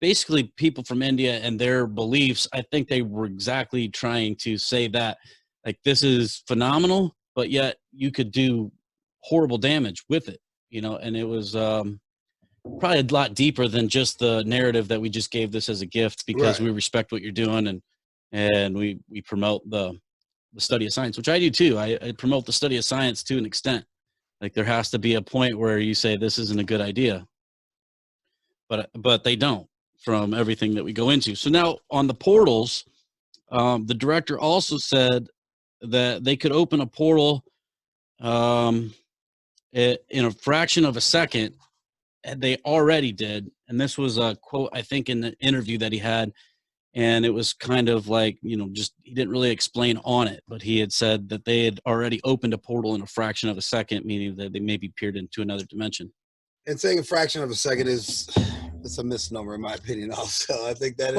basically people from India and their beliefs, I think they were exactly trying to say that, like, this is phenomenal, but yet you could do horrible damage with it, you know. And it was probably a lot deeper than just the narrative that we just gave this as a gift because we respect what you're doing, and we promote the study of science, which I do too. I promote the study of science to an extent. Like, there has to be a point where you say this isn't a good idea, but they don't, from everything that we go into. So now on the portals, the director also said that they could open a portal in a fraction of a second, and they already did. And this was a quote, I think, in the interview that he had, and it was kind of like, you know, just, he didn't really explain on it, but he had said that they had already opened a portal in a fraction of a second, meaning that they maybe peered into another dimension. And saying a fraction of a second is, it's a misnomer in my opinion also. I think that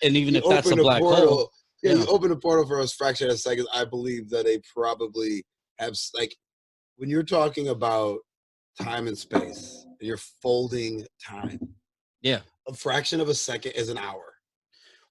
and even if that's a black hole, you open a portal for a fraction of a second, I believe that they probably have, like, when you're talking about time and space, you're folding time. Yeah. A fraction of a second is an hour.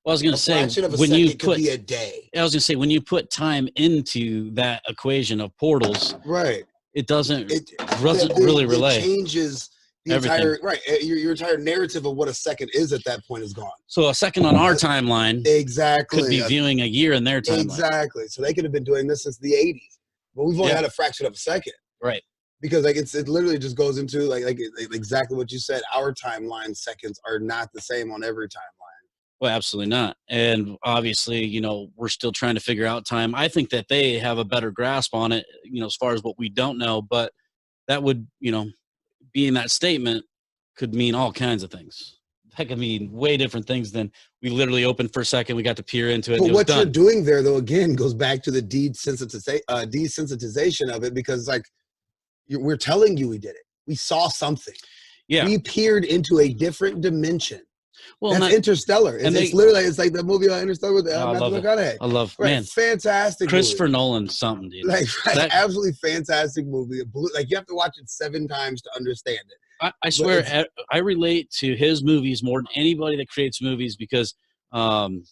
Well, I was going A to say, fraction of a when second you could put, be a day. I was going to say, when you put time into that equation of portals, Right. it doesn't It really relay. It changes the everything. entire, right. Your entire narrative of what a second is at that point is gone. So a second on our timeline exactly could be viewing a year in their timeline. Exactly. So they could have been doing this since the 80s, but we've only had a fraction of a second. Right. Because like it literally just goes into like exactly what you said. Our timeline seconds are not the same on every timeline. Well, absolutely not. And obviously, you know, we're still trying to figure out time. I think that they have a better grasp on it, you know, as far as what we don't know, but that would, you know, being that statement could mean all kinds of things. That could mean way different things than we literally opened for a second. We got to peer into it. But what you're doing there, though, again, goes back to the desensitization of it, because like we're telling you we did it. We saw something. Yeah. We peered into a different dimension. Well, that's Interstellar. It's literally, it's like the movie Interstellar with Matthew McConaughey. I love, right, man, fantastic Christopher movie. Nolan, something, dude. Like, absolutely fantastic movie. Like, you have to watch it 7 times to understand it. I swear, I relate to his movies more than anybody that creates movies because, you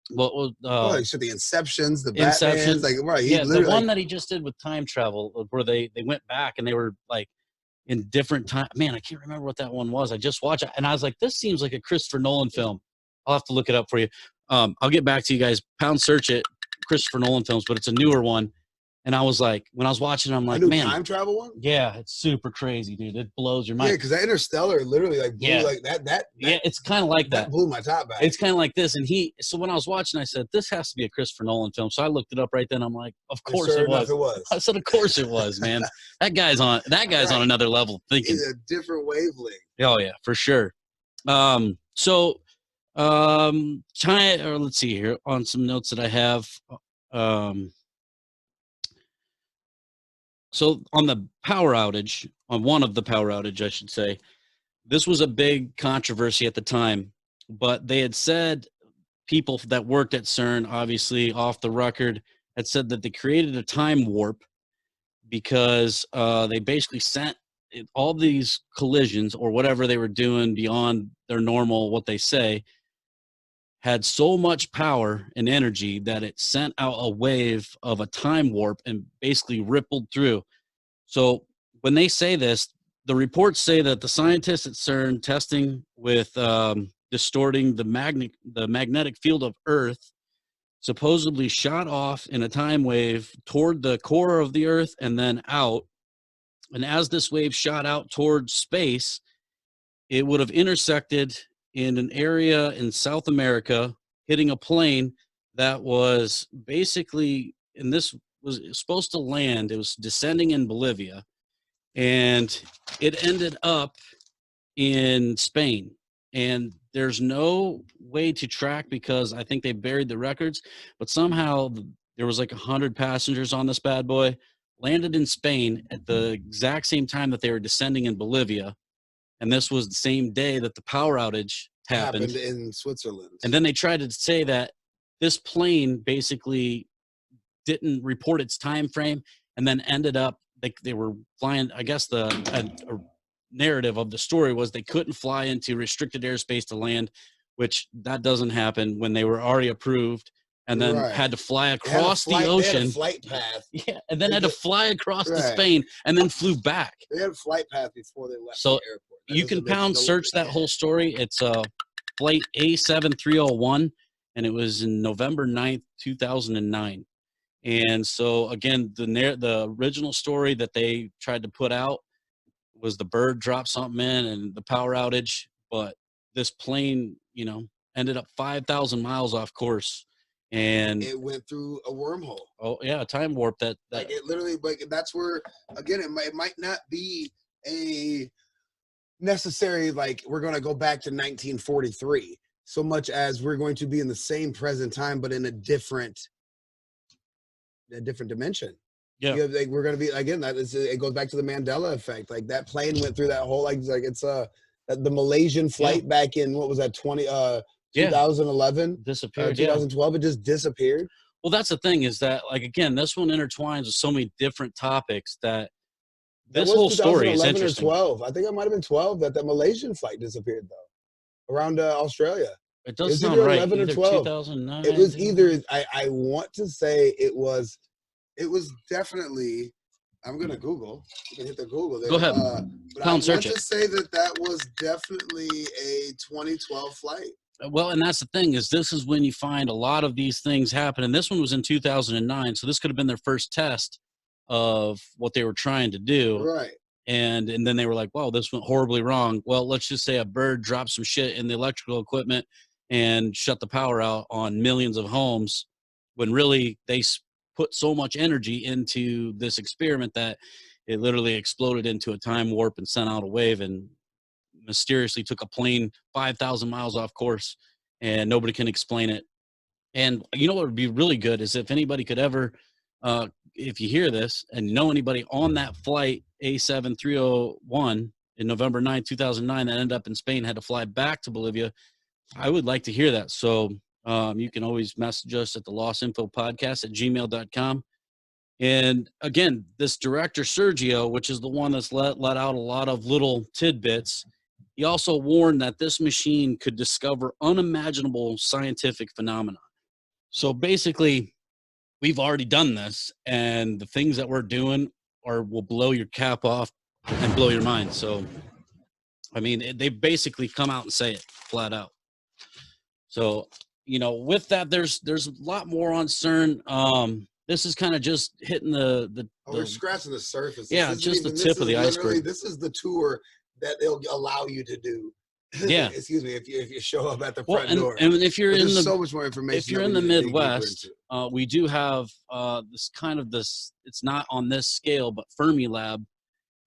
said the Inceptions, the Batmans, like, right. Yeah, the one that he just did with time travel, where they went back and they were like in different time. Man, I can't remember what that one was. I just watched it and I was like, this seems like a Christopher Nolan film. I'll have to look it up for you. I'll get back to you guys. Pound search it, Christopher Nolan films, but it's a newer one. And I was like, when I was watching it, I'm like, man, time travel one? Yeah, it's super crazy, dude. It blows your mind. Yeah, because that Interstellar literally like blew like that. Yeah, it's kind of like that. That blew my top back. It's kind of like this. And so when I was watching, I said, this has to be a Christopher Nolan film. So I looked it up right then. I'm like, of course it was. I said, of course it was, man. That guy's on another level thinking. He's a different wavelength. Oh yeah, for sure. Let's see here on some notes that I have. So on the power outage, on one of the power outage, I should say, this was a big controversy at the time, but they had said, people that worked at CERN, obviously off the record, had said that they created a time warp because they basically sent all these collisions or whatever they were doing beyond their normal, what they say, had so much power and energy that it sent out a wave of a time warp and basically rippled through. So when they say this, the reports say that the scientists at CERN testing with distorting the magnetic field of Earth supposedly shot off in a time wave toward the core of the Earth and then out. And as this wave shot out towards space, it would have intersected in an area in South America, hitting a plane that was basically, and this was supposed to land, it was descending in Bolivia, and it ended up in Spain. And there's no way to track because I think they buried the records, but somehow there was like 100 passengers on this bad boy, landed in Spain at the exact same time that they were descending in Bolivia. And this was the same day that the power outage happened in Switzerland. And then they tried to say that this plane basically didn't report its time frame and then ended up, they were flying, I guess the narrative of the story was they couldn't fly into restricted airspace to land, which that doesn't happen when they were already approved. And then had to fly across the ocean. They had a flight path. Yeah, and then had to fly across to Spain and then flew back. They had a flight path before they left the airport. You can pound search that whole story. It's flight A7301, and it was in November 9th, 2009. And so again, the original story that they tried to put out was the bird dropped something in and the power outage, but this plane, you know, ended up 5,000 miles off course. And it went through a wormhole. Oh yeah, a time warp. That like it literally, like that's where again it might not be a necessary like we're going to go back to 1943 so much as we're going to be in the same present time but in a different dimension. Yeah, like we're going to be again it goes back to the Mandela effect. Like that plane went through that whole like it's the Malaysian flight back in what was that 2011 disappeared 2012 it just disappeared. Well, that's the thing is that, like, again, this one intertwines with so many different topics that That this was whole story is 2011 or interesting. 12. I think it might have been 12 that the Malaysian flight disappeared though, around Australia. It It does was sound either right. 11 or Either 12. 2009. It was either I want to say it was definitely. I'm gonna Google. You can hit the Google there. Go ahead. But I Tell 'em want search to it. say that was definitely a 2012 flight. Well, and that's the thing is this is when you find a lot of these things happen. And this one was in 2009. So this could have been their first test of what they were trying to do. Right. And then they were like, wow, this went horribly wrong. Well, let's just say a bird dropped some shit in the electrical equipment and shut the power out on millions of homes, when really they put so much energy into this experiment that it literally exploded into a time warp and sent out a wave and mysteriously took a plane 5,000 miles off course, and nobody can explain it. And you know what would be really good is if anybody could ever, if you hear this and know anybody on that flight A7301 in November 9, 2009, that ended up in Spain, had to fly back to Bolivia, I would like to hear that. So you can always message us at the lostinfopodcast@gmail.com. And again, this director, Sergio, which is the one that's let out a lot of little tidbits, he also warned that this machine could discover unimaginable scientific phenomena. So basically, we've already done this, and the things that we're doing will blow your cap off and blow your mind. So, I mean, they basically come out and say it flat out. So, you know, with that, there's a lot more on CERN. This is kind of just hitting We're scratching the surface. Yeah, just the tip of the iceberg. This is the tour that they'll allow you to do. Yeah. Excuse me, if you show up at the front door. And if you're in so much more information. If you're in the Midwest, we do have this. It's not on this scale, but Fermilab,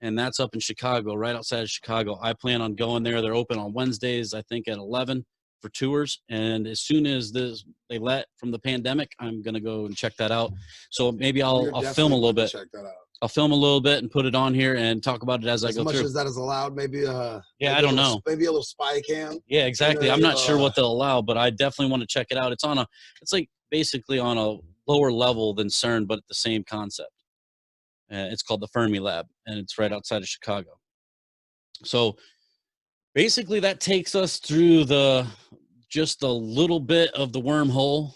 and that's up in Chicago, right outside of Chicago. I plan on going there. They're open on Wednesdays, I think, at 11 for tours. And as soon as they let from the pandemic, I'm gonna go and check that out. So maybe I'll film a little bit. Check that out. I'll film a little bit and put it on here and talk about it as I go through. As much as that is allowed, maybe. Yeah, I don't know. Maybe a little spy cam. Yeah, exactly. I'm not sure what they'll allow, but I definitely want to check it out. It's like basically on a lower level than CERN, but the same concept. It's called the Fermilab, and it's right outside of Chicago. So basically, that takes us through just a little bit of the wormhole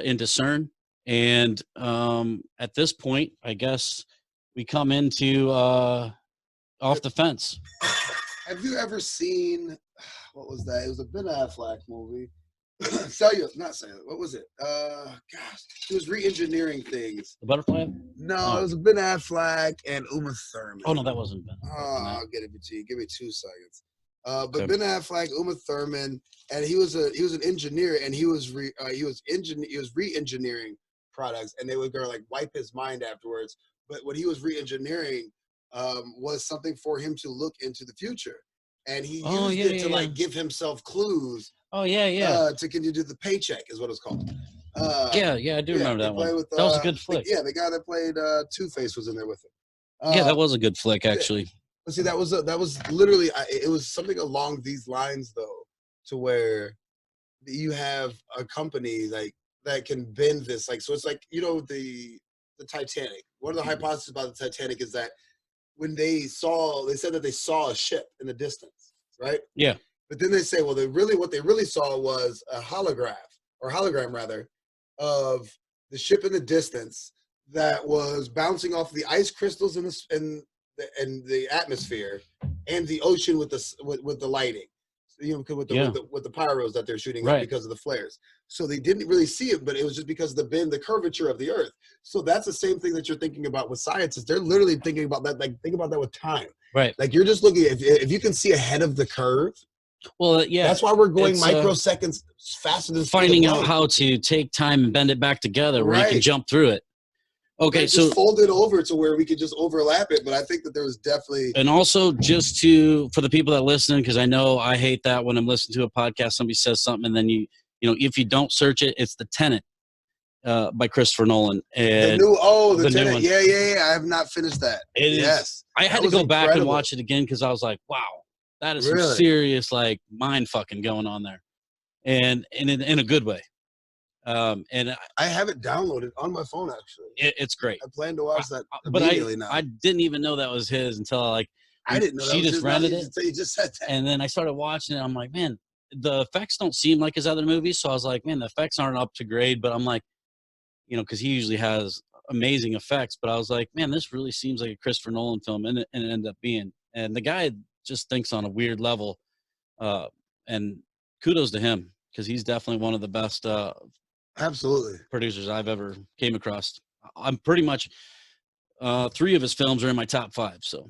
into CERN, and at this point, I guess we come into off the fence. Have you ever seen, what was that? It was a Ben Affleck movie. Not Cellular. What was it? Gosh, he was re-engineering things. The Butterfly? No, it was Ben Affleck and Uma Thurman. Oh no, that wasn't Ben. I'll get it to you. Give me 2 seconds. But Ben Affleck, Uma Thurman, and he was an engineer, and he was re-engineering products, and they were gonna like wipe his mind afterwards. But what he was re-engineering was something for him to look into the future, and he used it to like give himself clues. Oh yeah. To can you do the paycheck is what it's called. Yeah, I do remember that one. That was a good flick. The guy that played Two-Face was in there with him. Yeah, that was a good flick actually. But see, that was literally it was something along these lines though, to where you have a company like that can bend this, like, so it's like, you know, the Titanic. One of the hypotheses about the Titanic is that when they said that they saw a ship in the distance, right? Yeah. But then they say, well, what they really saw was a hologram rather, of the ship in the distance that was bouncing off the ice crystals in the atmosphere and the ocean with the lighting, you know, with the pyros that they're shooting because of the flares. So they didn't really see it, but it was just because of the curvature of the Earth. So that's the same thing that you're thinking about with scientists. They're literally thinking about that. Like, think about that with time. Right. Like, you're just looking, if you can see ahead of the curve. Well, yeah. That's why we're going microseconds faster than finding out how to take time and bend it back together where you can jump through it. Okay, so just fold it over to where we could just overlap it, but I think that there was definitely. And also, just for the people that listen, because I know I hate that when I'm listening to a podcast, somebody says something, and then you know, if you don't search it, it's The Tenet by Christopher Nolan. And the Tenet. Yeah. I have not finished that. I had to go back and watch it again because I was like, wow, that is some serious like mind fucking going on there, and in a good way. And I have it downloaded on my phone, actually. it's great. I plan to watch that But immediately now. I didn't even know that was his until I didn't know that she was just his. rented it. You just said that. And then I started watching it. I'm like, man, the effects don't seem like his other movies. So I was like, man, the effects aren't up to grade. But I'm like, you know, because he usually has amazing effects. But I was like, man, this really seems like a Christopher Nolan film, and it ended up being. And the guy just thinks on a weird level. And kudos to him, because he's definitely one of the best Absolutely producers I've ever came across. I'm pretty much 3 of his films are in my top 5. So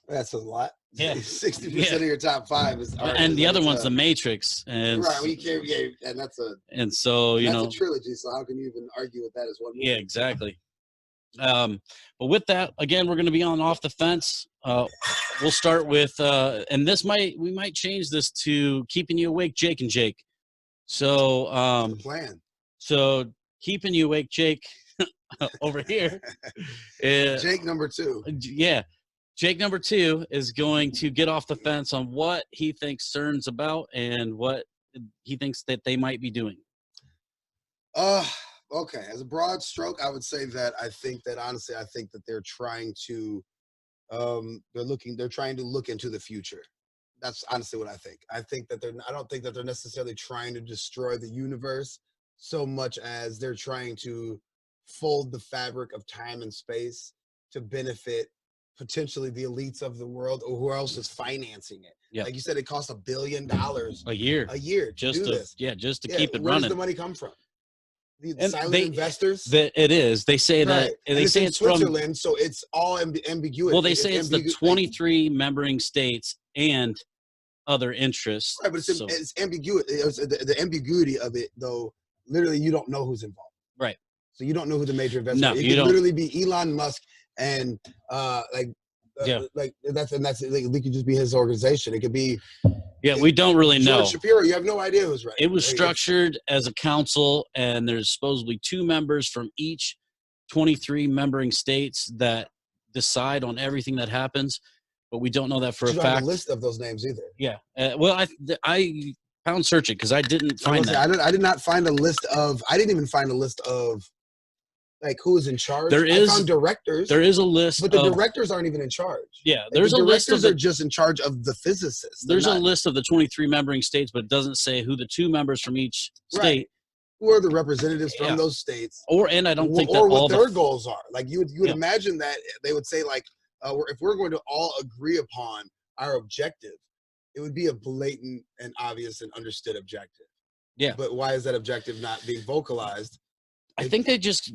that's a lot. Yeah. 60% of your top 5 is art. And the other one's The Matrix. And right, we can't, and that's a, and so you know, a trilogy. So how can you even argue with that as one movie? Yeah, exactly. But with that, again, we're going to be on Off the Fence. We'll start with, and we might change this to Keeping You Awake, Jake and Jake. So, the plan. So Keeping You Awake, Jake, over here. Jake number 2. Yeah. Jake number 2 is going to get off the fence on what he thinks CERN's about and what he thinks that they might be doing. Okay. As a broad stroke, I would say that honestly, I think that they're trying to, they're trying to look into the future. That's honestly what I think. I don't think that they're necessarily trying to destroy the universe so much as they're trying to fold the fabric of time and space to benefit potentially the elites of the world, or who else is financing it. Yeah. Like you said, it costs $1 billion a year to do this. Just to keep it running. Where does the money come from? The silent investors? It is. They say that they say it's Switzerland, from, so it's all ambiguity. Well, they say it's the 23 member states and other interests. Right, but it's ambiguity. The ambiguity of it, though, literally, you don't know who's involved. Right. So you don't know who the major investors are. It you could literally be Elon Musk and like that's like, it could just be his organization. It could be we don't really know. George Shapiro, you have no idea who's right. It was structured as a council, and there's supposedly 2 members from each 23 membering states that decide on everything that happens, but we don't know that for a fact. You don't have a list of those names either. Yeah. Well, I found searching because I didn't find that. I did not find a list of. I didn't even find a list of like who is in charge. I found directors. There is a list, but the directors aren't even in charge. Yeah, there's a list of are just in charge of the physicists. There's a list of the 23 membering states, but it doesn't say who the 2 members from each state. Right. Who are the representatives from those states? And I don't think that or all what their goals are. Like you would imagine that they would say like, if we're going to all agree upon our objective, it would be a blatant and obvious and understood objective. Yeah. But why is that objective not being vocalized? I think they just,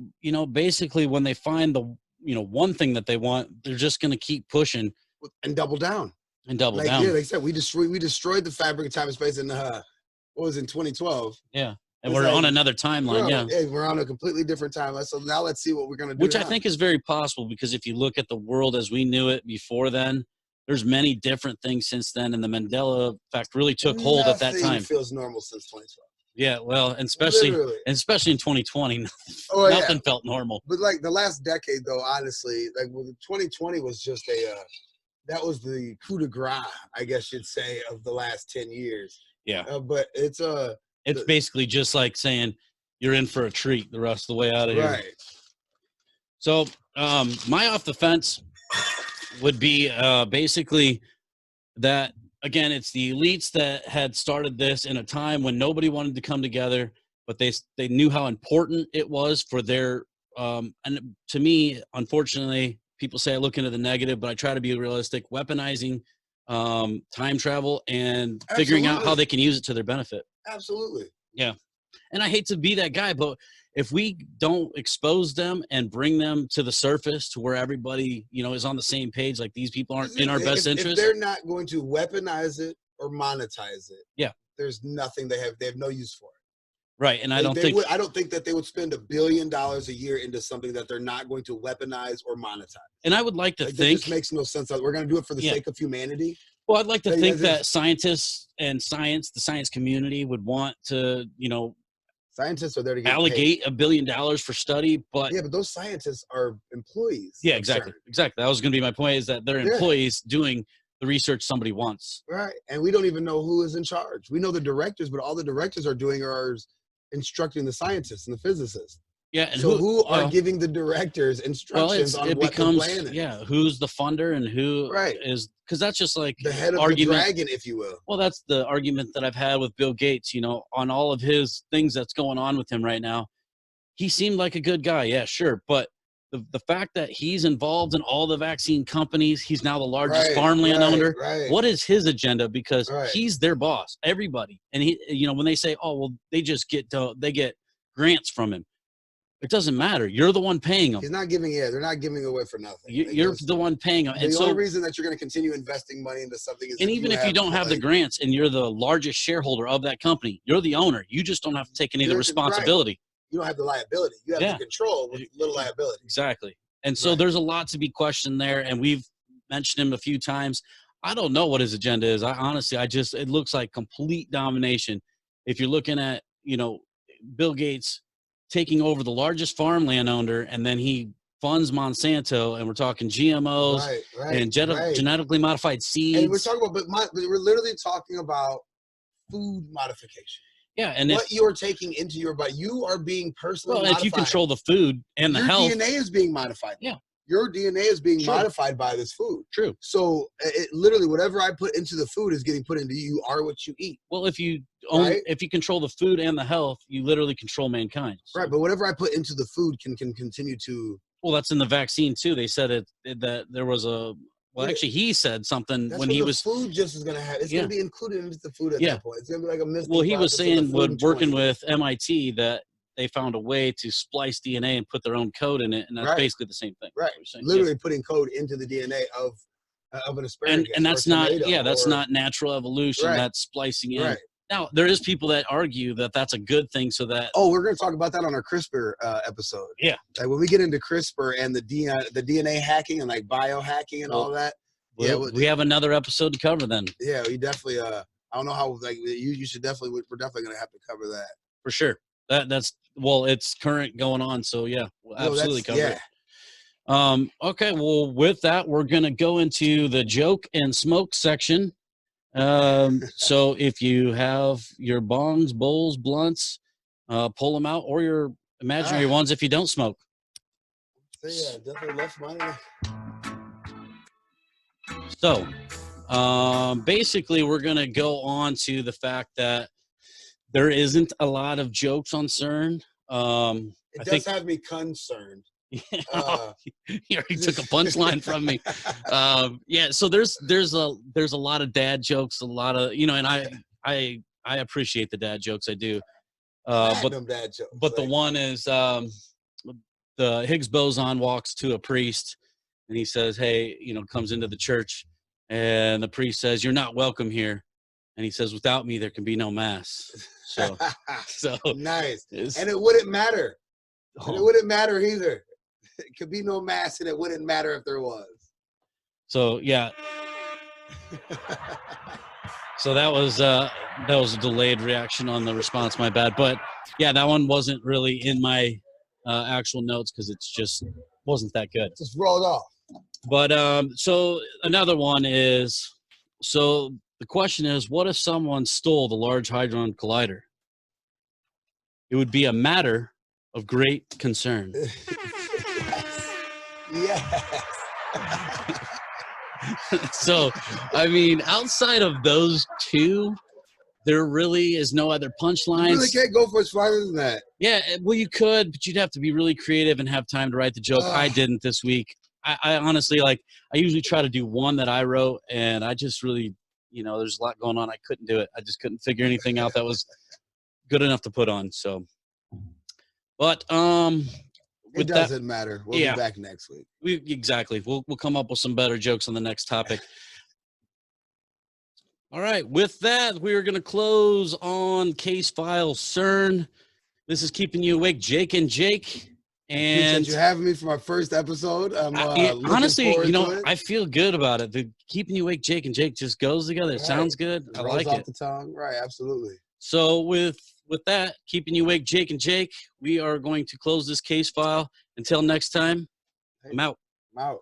basically when they find the, one thing that they want, they're just going to keep pushing and double down. Yeah, they said we destroyed the fabric of time and space in what was in 2012. Yeah. And we're on another timeline. We're on a completely different timeline. So now let's see what we're going to do. Which I think is very possible, because if you look at the world as we knew it before then, there's many different things since then, and the Mandela effect really took hold at that time. It feels normal since 2012. Yeah, well, and especially in 2020, nothing felt normal. But like the last decade, though, honestly, like 2020 was just that was the coup de grace, I guess you'd say, of the last 10 years. Yeah. But it's basically just like saying you're in for a treat the rest of the way out of here. Right. So my off the fence would be basically that. Again, it's the elites that had started this in a time when nobody wanted to come together, but they knew how important it was for their and to me, unfortunately, people say I look into the negative, but I try to be realistic, weaponizing time travel and figuring out how they can use it to their benefit. Absolutely. Yeah. And I hate to be that guy, but if we don't expose them and bring them to the surface to where everybody, is on the same page, like these people aren't in our best interest. If they're not going to weaponize it or monetize it, there's nothing they have no use for it. Right. And I don't think that they would spend $1 billion a year into something that they're not going to weaponize or monetize. And I would like to think it just makes no sense. We're going to do it for the sake of humanity. Well, I'd like to think that scientists and the science community would want to, scientists are there to get allocate $1 billion for study, but those scientists are employees. Yeah, exactly. Exactly. That was going to be my point, is that they're employees doing the research somebody wants. Right. And we don't even know who is in charge. We know the directors, but all the directors are doing are instructing the scientists and the physicists. Yeah, and So who are well, giving the directors instructions on it what becomes, the plan is? yeah, who's the funder and who Right. is, because that's just like The head of argument. the dragon, if you will. Well, that's the argument that I've had with Bill Gates, you know, on all of his things that's going on with him right now. He seemed like a good guy, yeah, sure, but the fact that he's involved in all the vaccine companies, he's now the largest farmland owner. What is his agenda? Because he's their boss, everybody. And he, you know, when they say, oh, well, they just get grants from him. It doesn't matter. You're the one paying them. He's not giving, they're not giving away for nothing. You're the one paying them. The only reason that you're going to continue investing money into something is, and even if you don't have the grants and you're the largest shareholder of that company, you're the owner. You just don't have to take any of the responsibility. You don't have the liability. You have the control with little liability. Exactly. And so there's a lot to be questioned there. And we've mentioned him a few times. I don't know what his agenda is. I honestly, it looks like complete domination. If you're looking at, you know, Bill Gates taking over the largest farmland owner, and then he funds Monsanto, and we're talking GMOs and genetically modified seeds. And we're talking about, we're literally talking about food modification. Yeah, and what you're taking into your body, you are being personally modified. If you control the food and the health, your DNA is being modified. Yeah, your DNA is being modified by this food. True. So it literally, whatever I put into the food is getting put into you. You are what you eat. Well, if you control the food and the health, you literally control mankind. So. Right, but whatever I put into the food can continue to. Well, that's in the vaccine too. They said that there was a. Well, actually, he said something when he was. Food just is going to have. It's going to be included into the food at that point. It's going to be like a mystery. Well, he was saying working with MIT that they found a way to splice DNA and put their own code in it, and that's basically the same thing. Right. Literally putting code into the DNA of an asparagus. And that's not. Yeah, that's not natural evolution. That's splicing in. Right. Now, there is people that argue that that's a good thing, so that. Oh, we're going to talk about that on our CRISPR episode. Yeah. Like when we get into CRISPR and the DNA hacking and like biohacking and all that. We have another episode to cover then. Yeah, we definitely. I don't know how. Like you should definitely. We're definitely going to have to cover that for sure. It's current going on, so yeah, we'll absolutely cover it. Okay, well, with that, we're going to go into the joke and smoke section. So if you have your bongs, bowls, blunts, pull them out, or your imaginary ones if you don't smoke. So yeah, definitely left mine. So basically we're going to go on to the fact that there isn't a lot of jokes on CERN. It does have me concerned. You already took a punchline from me. Yeah, so there's a lot of dad jokes, a lot of, you know, and I appreciate the dad jokes, I do. But dad jokes, but the one is the Higgs boson walks to a priest and he says, hey, you know, comes into the church, and the priest says, you're not welcome here. And he says, without me there can be no mass. So nice. And it wouldn't matter. And it wouldn't matter either. It could be no mass, and it wouldn't matter if there was. So yeah. So that was a delayed reaction on the response. My bad. But yeah, that one wasn't really in my actual notes because it's just wasn't that good. Just rolled off. But so another one is, so the question is, what if someone stole the Large Hadron Collider? It would be a matter of great concern. Yes. So, I mean, outside of those two, there really is no other punchlines. You really can't go for farther than that. Yeah, well, you could, but you'd have to be really creative and have time to write the joke. I didn't this week. I honestly, like, I usually try to do one that I wrote, and I just really, you know, there's a lot going on. I couldn't do it. I just couldn't figure anything out that was good enough to put on. So, but it doesn't matter. We'll be back next week. Exactly. We'll come up with some better jokes on the next topic. All right. With that, we are going to close on case file CERN. This is Keeping You Awake, Jake and Jake. And appreciate you having me for my first episode. Honestly, you know, I feel good about it. The Keeping You Awake, Jake and Jake just goes together. It sounds good. I like it. Rolls off the tongue. Right. Absolutely. So with that, Keeping You Awake, Jake and Jake, we are going to close this case file. Until next time, I'm out. I'm out.